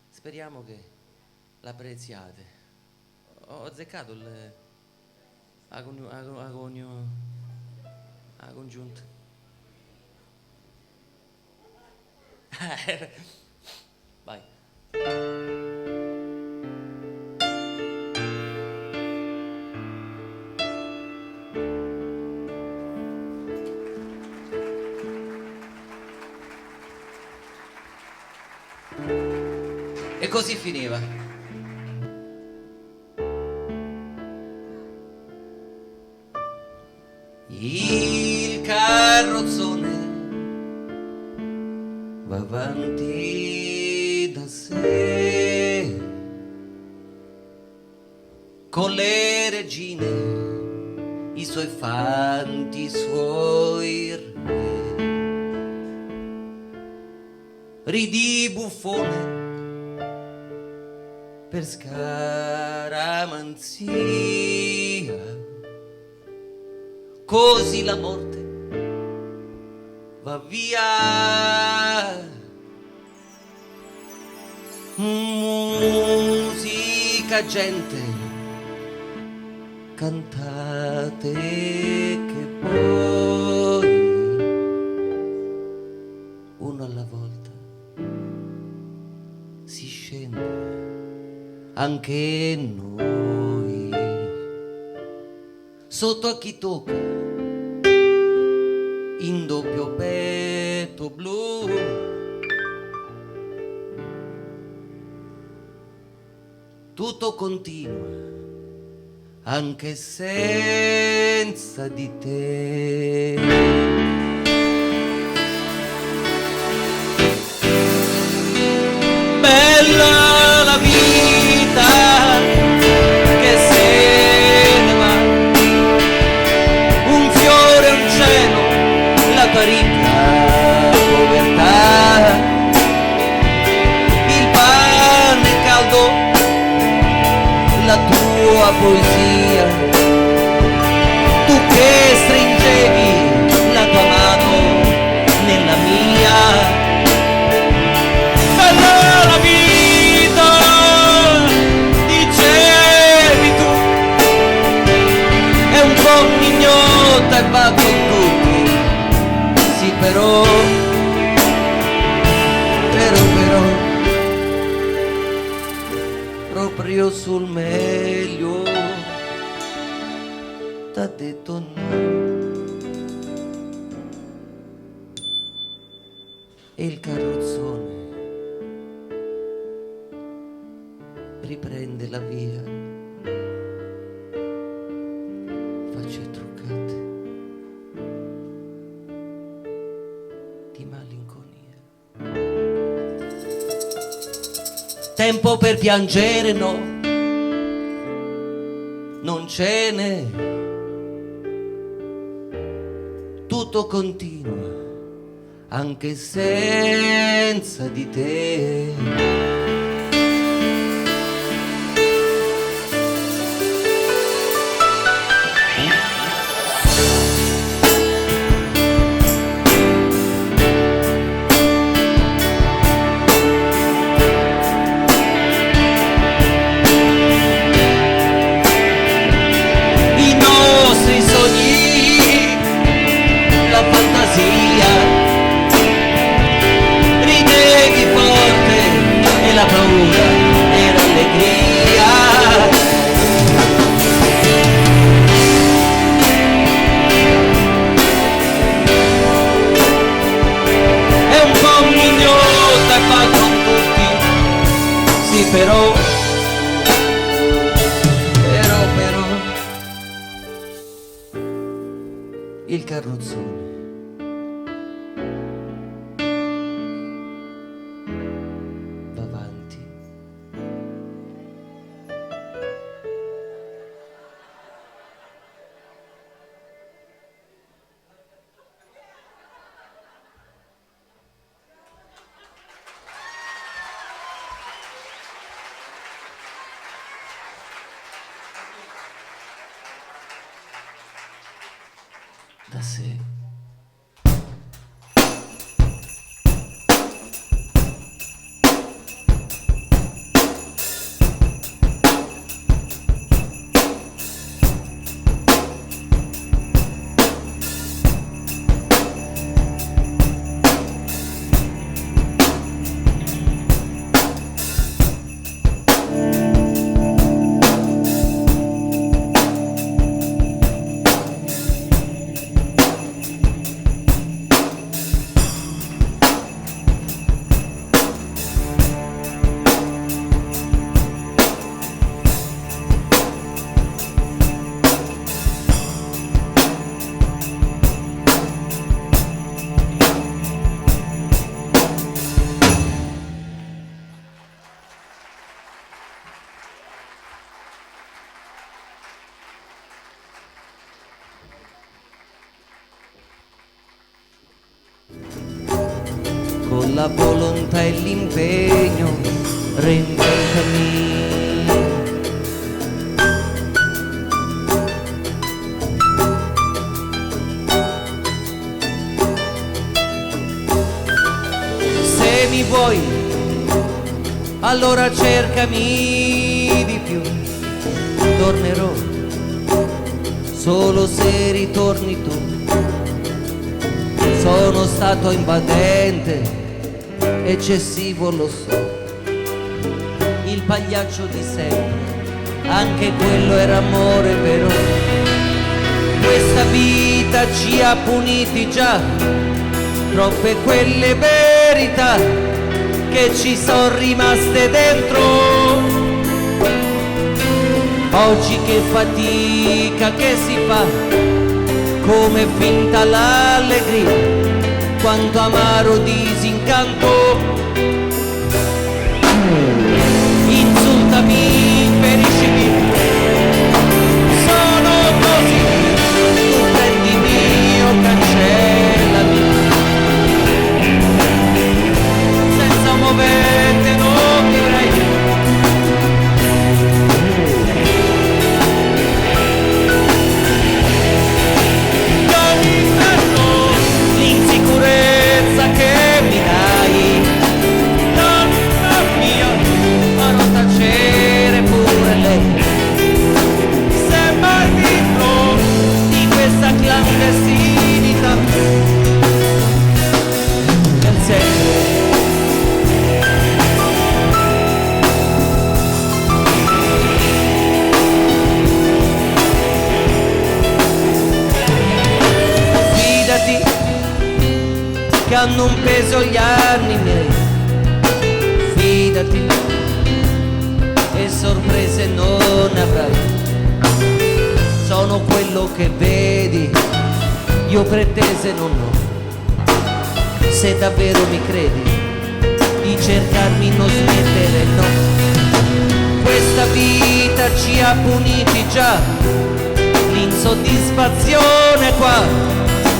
Speriamo che la apprezziate. Ho azzeccato la congiunta. Vai. E così finiva. Il carrozzone va avanti da sé, con le regine, i suoi fanti, i suoi re. Ridi buffone per scaramanzia, così la morte va via. Musica, gente, cantate che poi uno alla volta si scende anche noi. Sotto a chi tocca in doppio petto blu, tutto continua anche senza di te. Bella la vita che se ne va, un fiore, un cielo, la tua ricca povertà, il pane caldo, la tua poesia, tu che stringevi la tua mano nella mia. Bella la vita, dicevi tu, è un po' mignotta e va con tutti, sì però, proprio sul meglio t'ha detto no. E il carrozzone riprende la via, facce truccate di malinconia. Tempo per piangere no, non ce n'è, tutto continua anche senza di te. La paura e l'allegria, è un po' mignotta e fa con tutti, sì però, il carrozzone da sé. la volontà e l'impegno rende il cammino. Se mi vuoi, allora cercami di più. Tornerò solo se ritorni tu. Sono stato invadente, eccessivo lo so, il pagliaccio di sempre, anche quello era amore vero. Questa vita ci ha puniti già, troppe quelle verità che ci sono rimaste dentro. Oggi che fatica che si fa, come finta l'allegria, quanto amaro disincanto. Insultami, feriscimi, sono così, tu prendimi o cancellami, senza un movente non vivrei. L'insicurezza che mi dai, l'anima mia, farò tacere pure lei. Se mai vivrò di questa clandestinità per sempre. Fidati che hanno un peso gli anni miei, fidati e sorprese non avrai. Sono quello che vedi, io pretese non ho. Se davvero mi credi, di cercarmi non smettere, no. Questa vita ci ha puniti già, l'insoddisfazione qua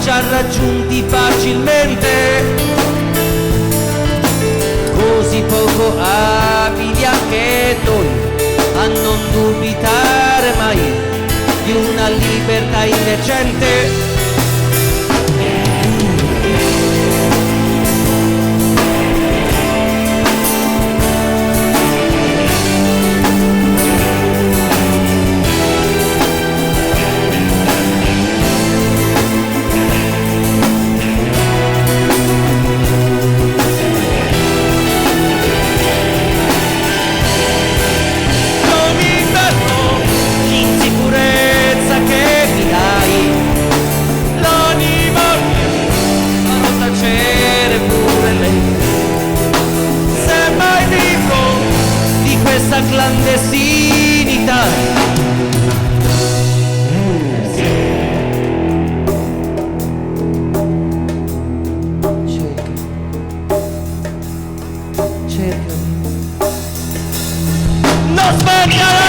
ci ha raggiunti facilmente, così poco abili anche noi a non dubitare mai di una libertà indecente. Questa clandestinità cerca non smettere.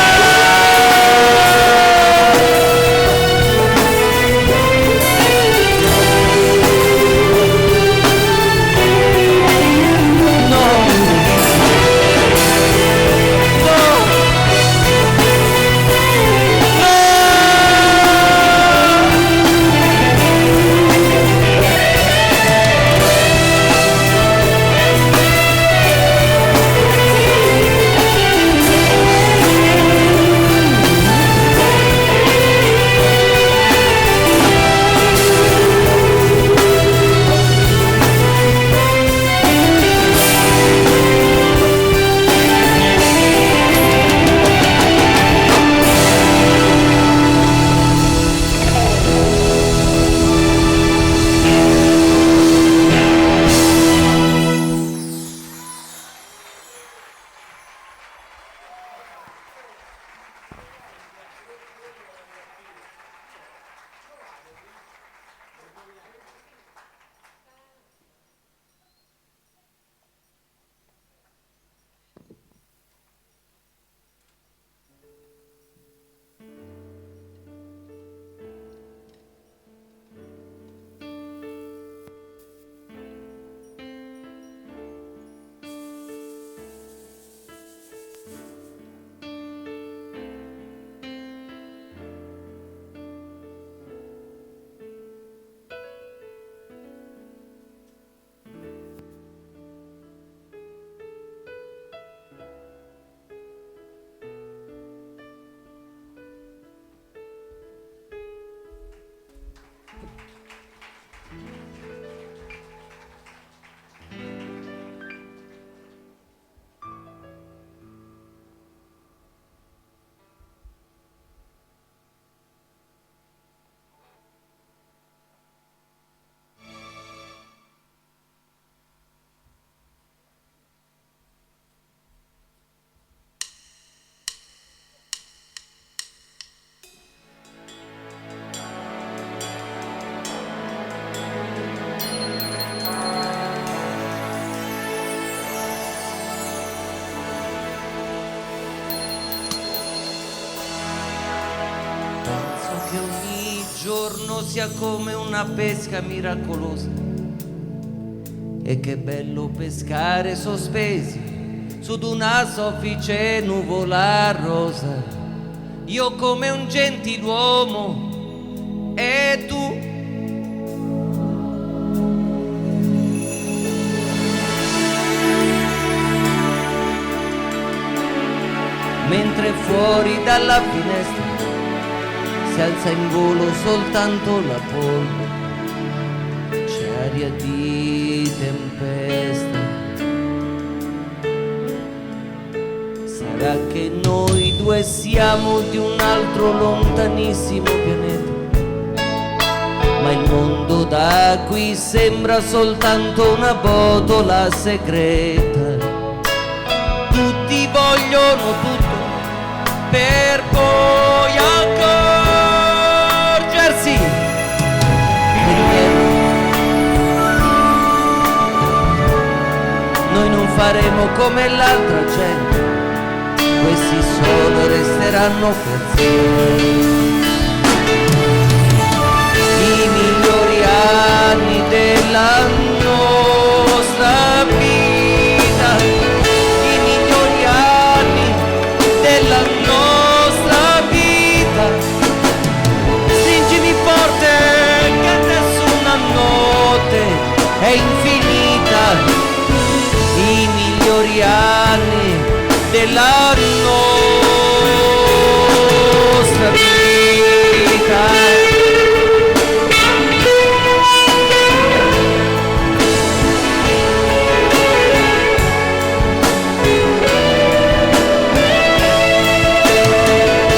che ogni giorno sia come una pesca miracolosa. E che bello pescare sospesi su d'una soffice nuvola rosa. Io come un gentiluomo e tu mentre fuori dalla finestra si alza in volo soltanto la polvere, c'è aria di tempesta. Sarà che noi due siamo di un altro lontanissimo pianeta, ma il mondo da qui sembra soltanto una botola segreta. Tutti vogliono tutto per poi accorgersi che niente. Noi non faremo come l'altra gente, questi solo resteranno per sempre. I migliori anni della nostra vita, i migliori anni della nostra vita. Stringimi forte che nessuna notte è infinita. I migliori anni della nostra vita.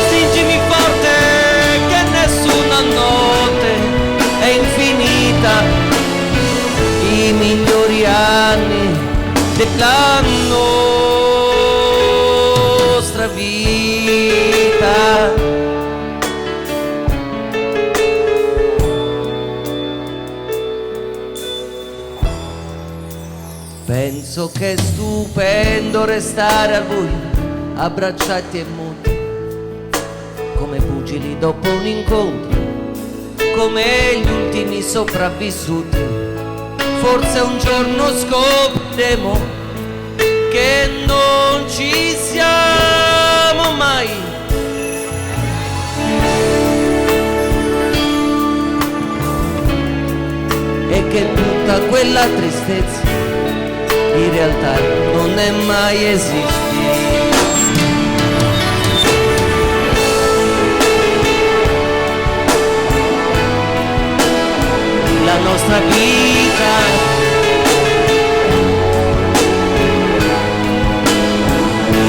Stringimi forte che nessuna notte è infinita. I migliori anni della nostra vita. Penso che è stupendo restare al buio, abbracciati e muti, come pugili dopo un incontro, come gli ultimi sopravvissuti. Forse un giorno scopriremo che non ci siamo mai. E che tutta quella tristezza in realtà non è mai esistita. La nostra vita,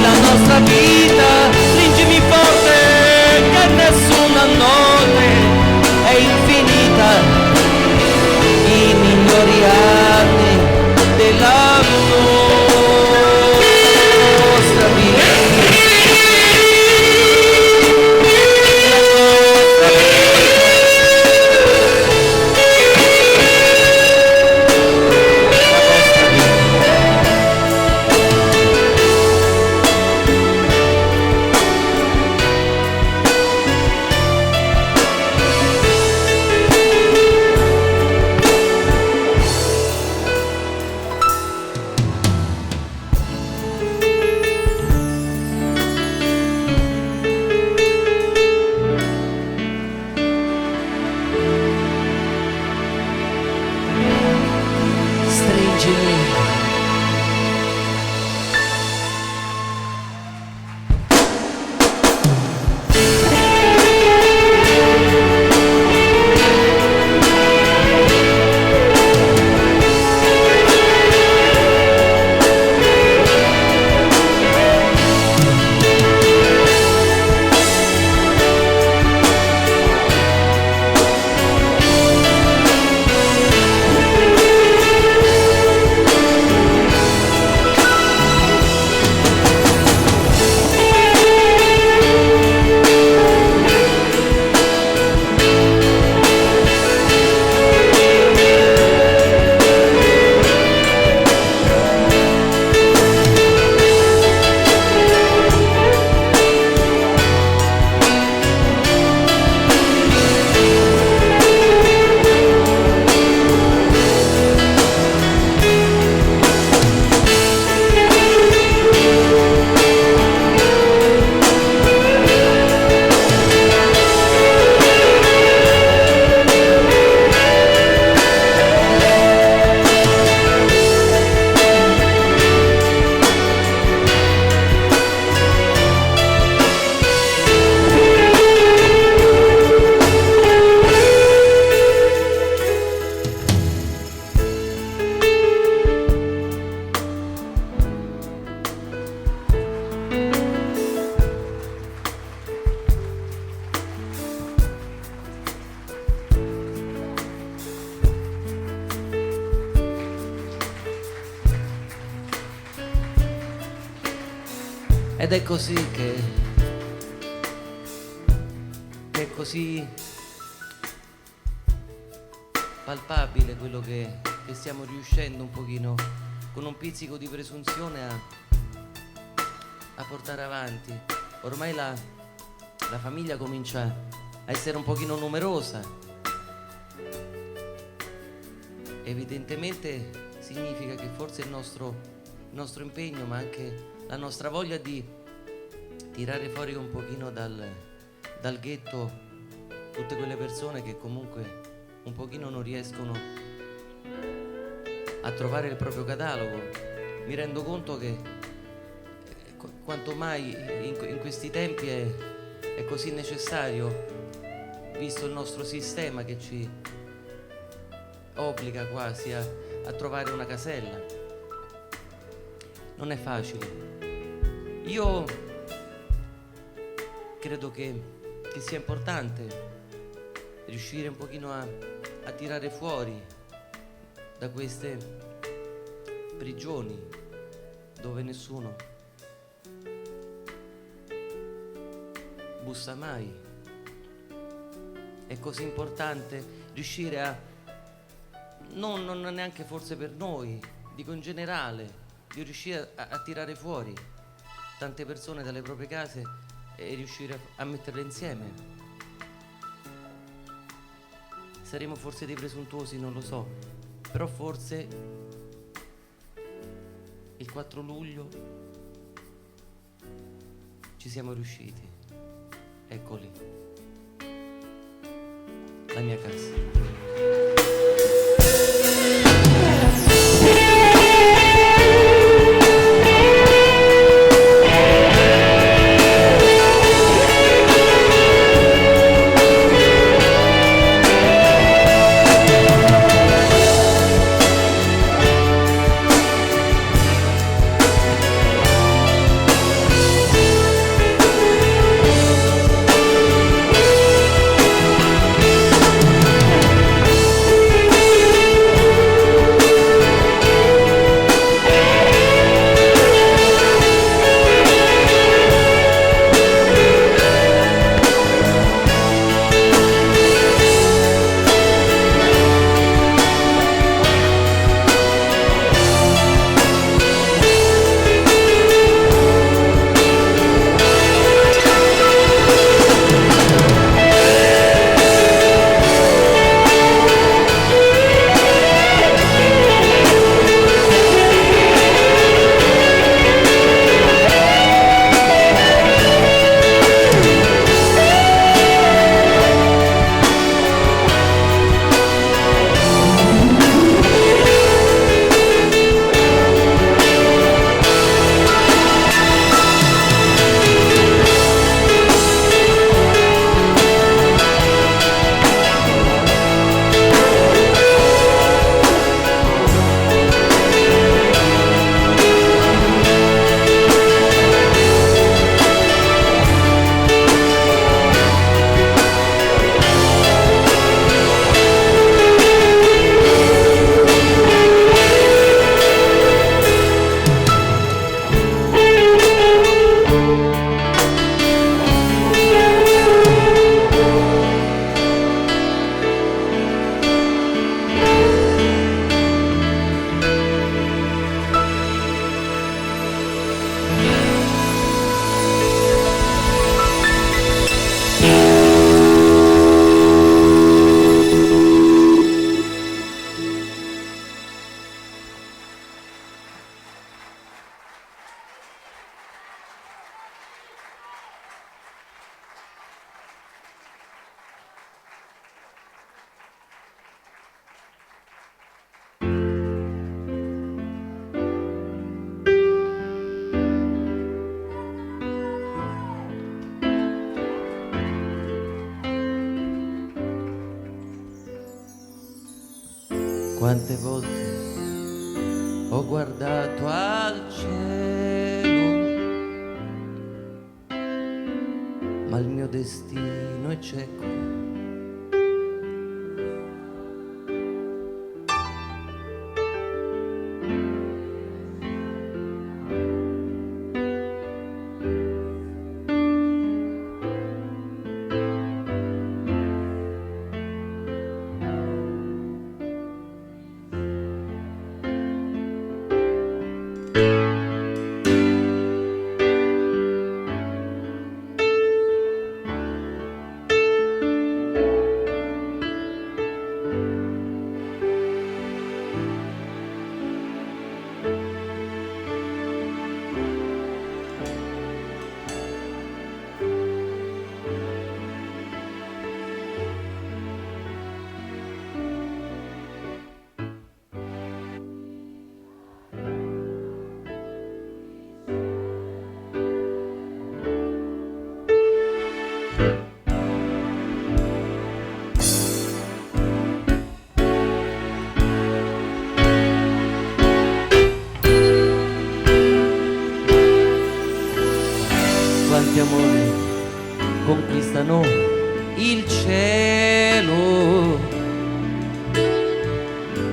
la nostra vita, stringimi forte che nessuna notte è infinita. I migliori anni della nostra vita. Ed è così che è così palpabile quello che stiamo riuscendo un pochino, con un pizzico di presunzione, a portare avanti. Ormai la famiglia comincia a essere un pochino numerosa. Evidentemente significa che forse il nostro impegno, ma anche la nostra voglia di tirare fuori un pochino dal ghetto tutte quelle persone che comunque un pochino non riescono a trovare il proprio catalogo. Mi rendo conto che quanto mai in questi tempi è così necessario, visto il nostro sistema che ci obbliga quasi a trovare una casella. Non è facile. Io credo che sia importante riuscire un pochino a tirare fuori da queste prigioni dove nessuno bussa mai. È così importante riuscire a non neanche forse per noi, dico in generale, di riuscire a tirare fuori tante persone dalle proprie case e riuscire a metterle insieme. Saremo forse dei presuntuosi, non lo so, però forse il 4 luglio ci siamo riusciti. Eccoli, la mia casa. Quante volte ho guardato al cielo, ma il mio destino è cieco. Quanti amori conquistano il cielo,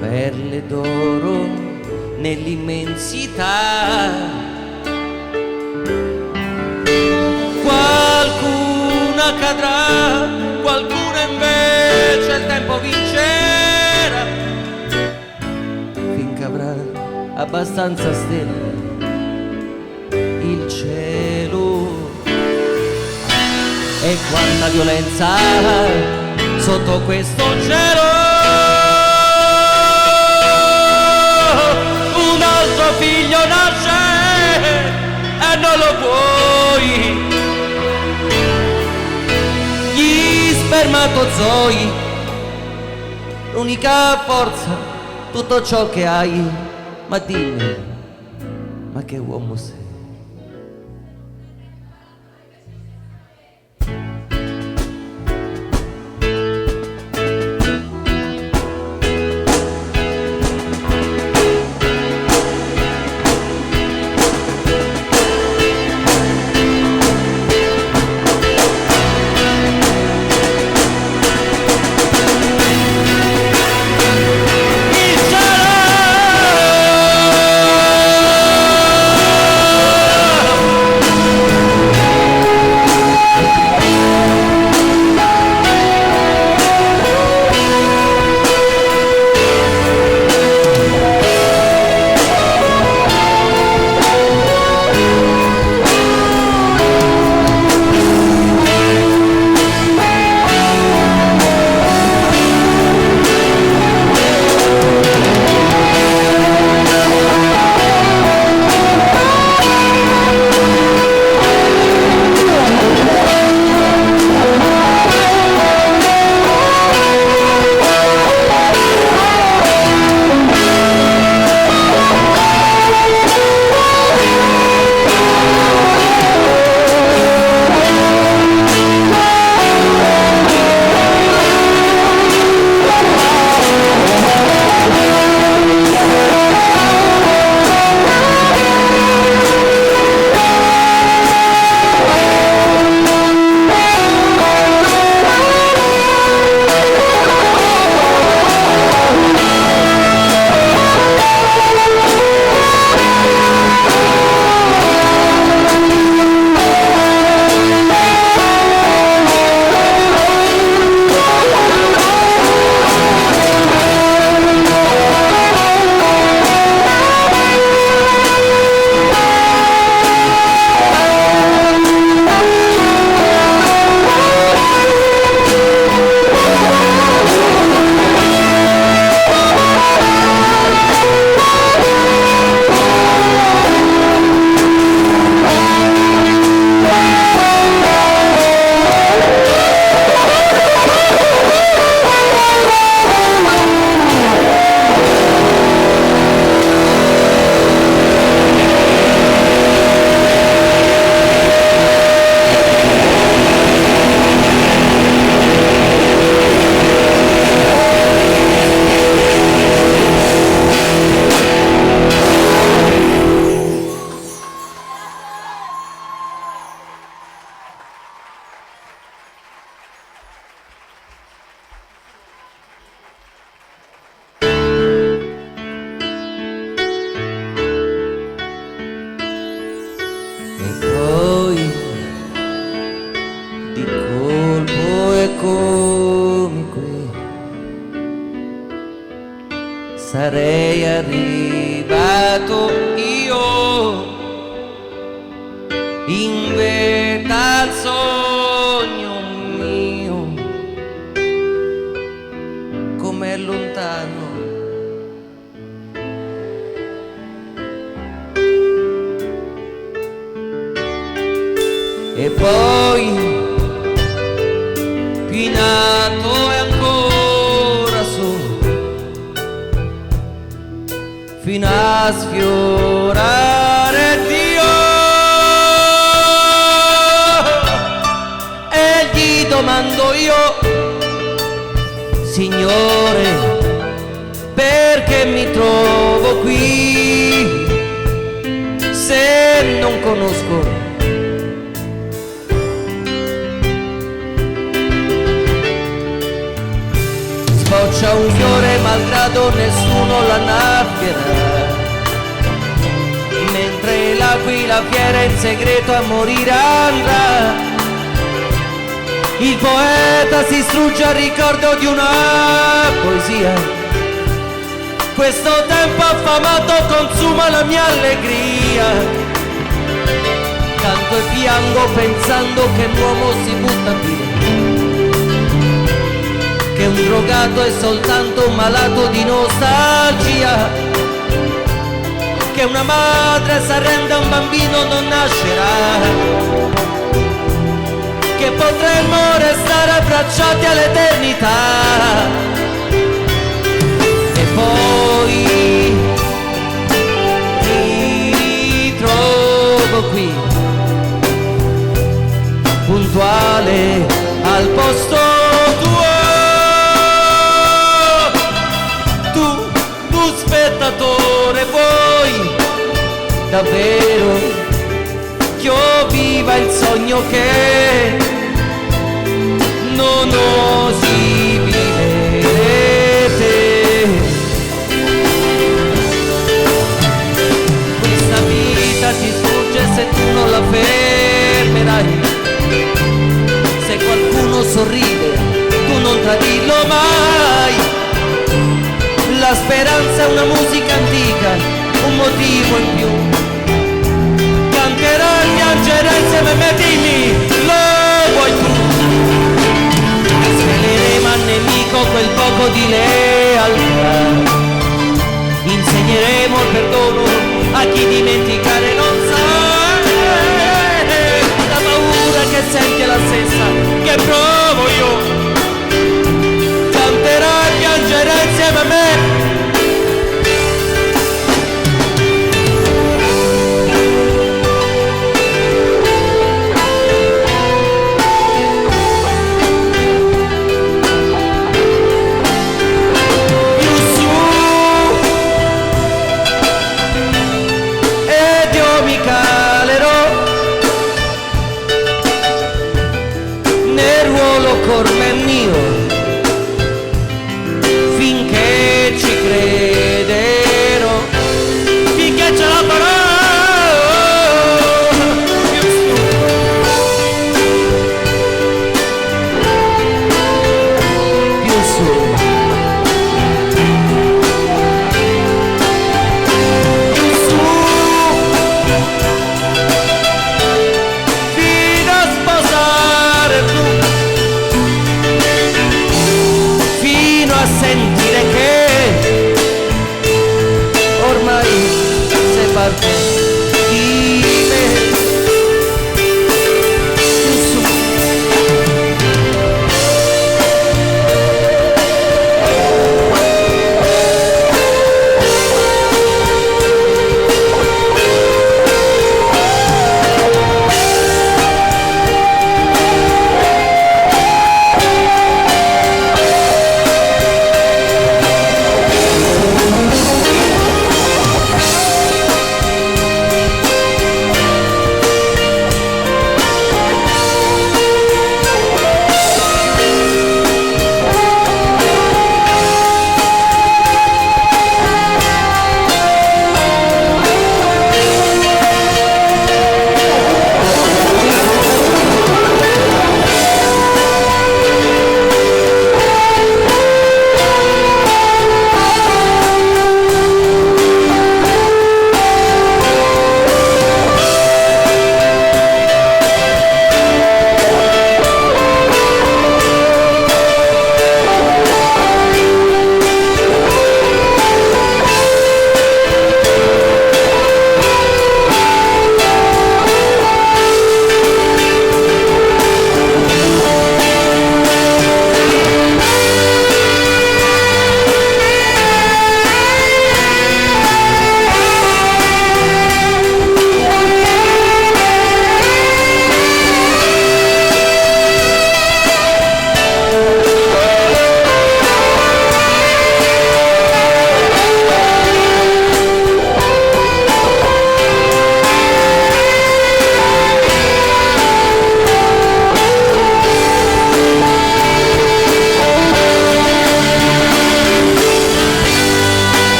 perle d'oro nell'immensità. Qualcuna cadrà, qualcuna invece il tempo vincerà, finché avrà abbastanza stelle il cielo. E quanta violenza sotto questo cielo, un altro figlio nasce e non lo vuoi, gli spermatozoi, l'unica forza, tutto ciò che hai. Ma dimmi, ma che uomo sei? sarei arrivato io in vetta al sogno mio, com'è lontano e poi più in alto e ancora su, fino a sfiorare Dio e gli io, Signore, perché mi trovo qui se non conosco sboccia un fiore malgrado nessuno l'annaffierà, mentre l'aquila fiera in segreto a morire andrà. Il poeta si strugge al ricordo di una poesia. Questo tempo affamato consuma la mia allegria. Canto e piango pensando che l'uomo si butta via, che un drogato è soltanto un malato di nostalgia, che una madre s'arrende a un bambino non nascerà, che potremmo restare abbracciati all'eternità. E poi ti trovo qui, puntuale al posto tuo. Tu spettatore, vuoi davvero che io viva il sogno che non osi vivere? Questa vita ti sfugge se tu non la fermerai. Se qualcuno sorride, tu non tradirlo mai. La speranza è una musica antica, un motivo in più. Canterà e piangerà insieme a me, dimmi, lo vuoi tu? Sveleremo al nemico quel poco di lealtà, insegneremo il perdono a chi dimenticare non sa. La paura che senti è la stessa che provo io. Canterà e piangerà insieme a me. Corme mio, finché ci crederò, finché ce la farò. Più su, più su, fino a sposare tu, a sentire che ormai sei parte di me. Su.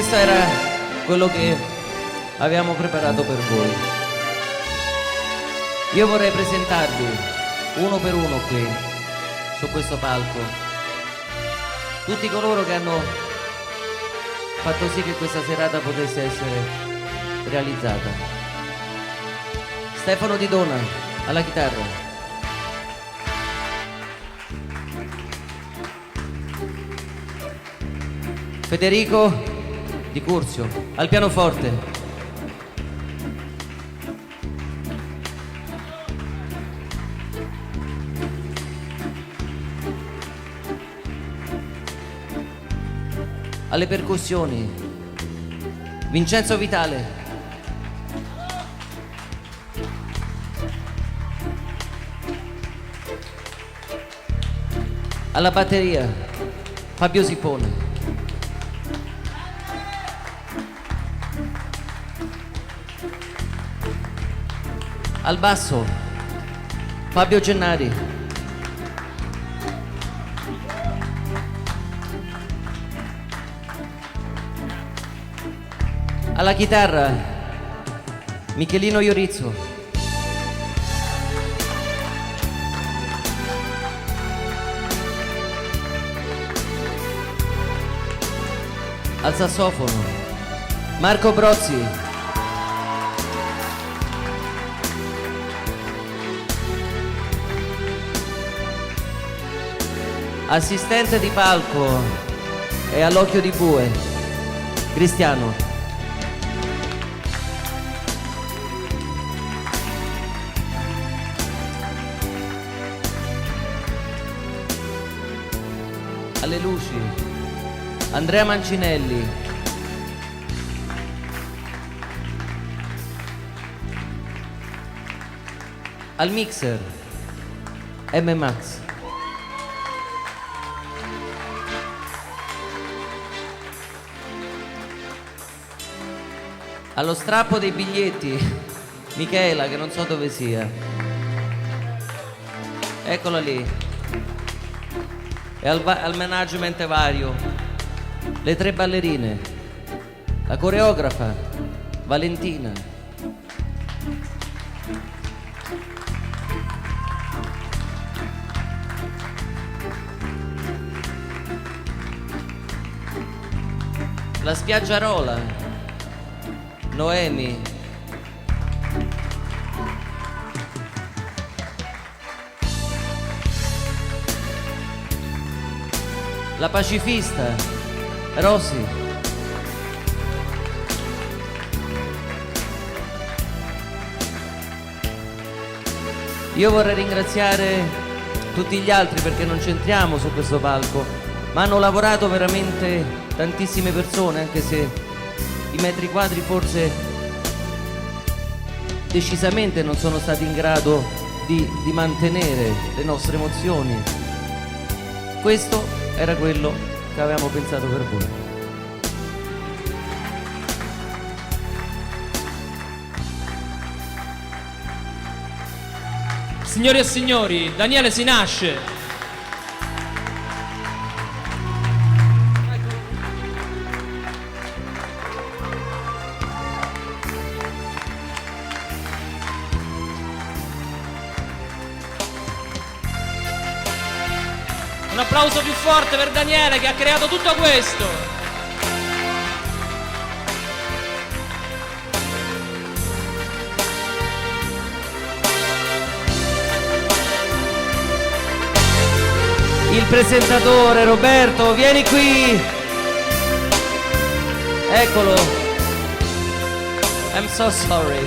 questo era quello che avevamo preparato per voi. Io vorrei presentarvi uno per uno qui, su questo palco, tutti coloro che hanno fatto sì che questa serata potesse essere realizzata. Stefano Di Dona alla chitarra, Federico Di Curzio al pianoforte, alle percussioni Vincenzo Vitale, alla batteria Fabio Sipone, al basso Fabio Gennari, alla chitarra Michelino Iorizzo, al sassofono Marco Brozzi, assistente di palco e all'occhio di bue Cristiano, alle luci Andrea Mancinelli, al mixer M. Max, allo strappo dei biglietti Michela, che non so dove sia, eccola lì, e al management vario le tre ballerine, la coreografa Valentina, la spiaggiarola Noemi, la pacifista Rossi, io vorrei ringraziare tutti gli altri perché non c'entriamo su questo palco, ma hanno lavorato veramente tantissime persone, anche se i metri quadri forse decisamente non sono stati in grado di mantenere le nostre emozioni. Questo era quello che avevamo pensato per voi. Signore e signori, Daniele Si Nasce. Un applauso più forte per Daniele che ha creato tutto questo. Il presentatore Roberto, vieni qui, eccolo. I'm so sorry.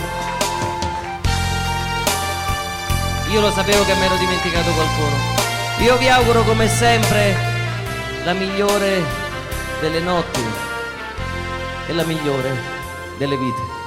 Io lo sapevo che mi ero dimenticato qualcuno. Io vi auguro come sempre la migliore delle notti e la migliore delle vite.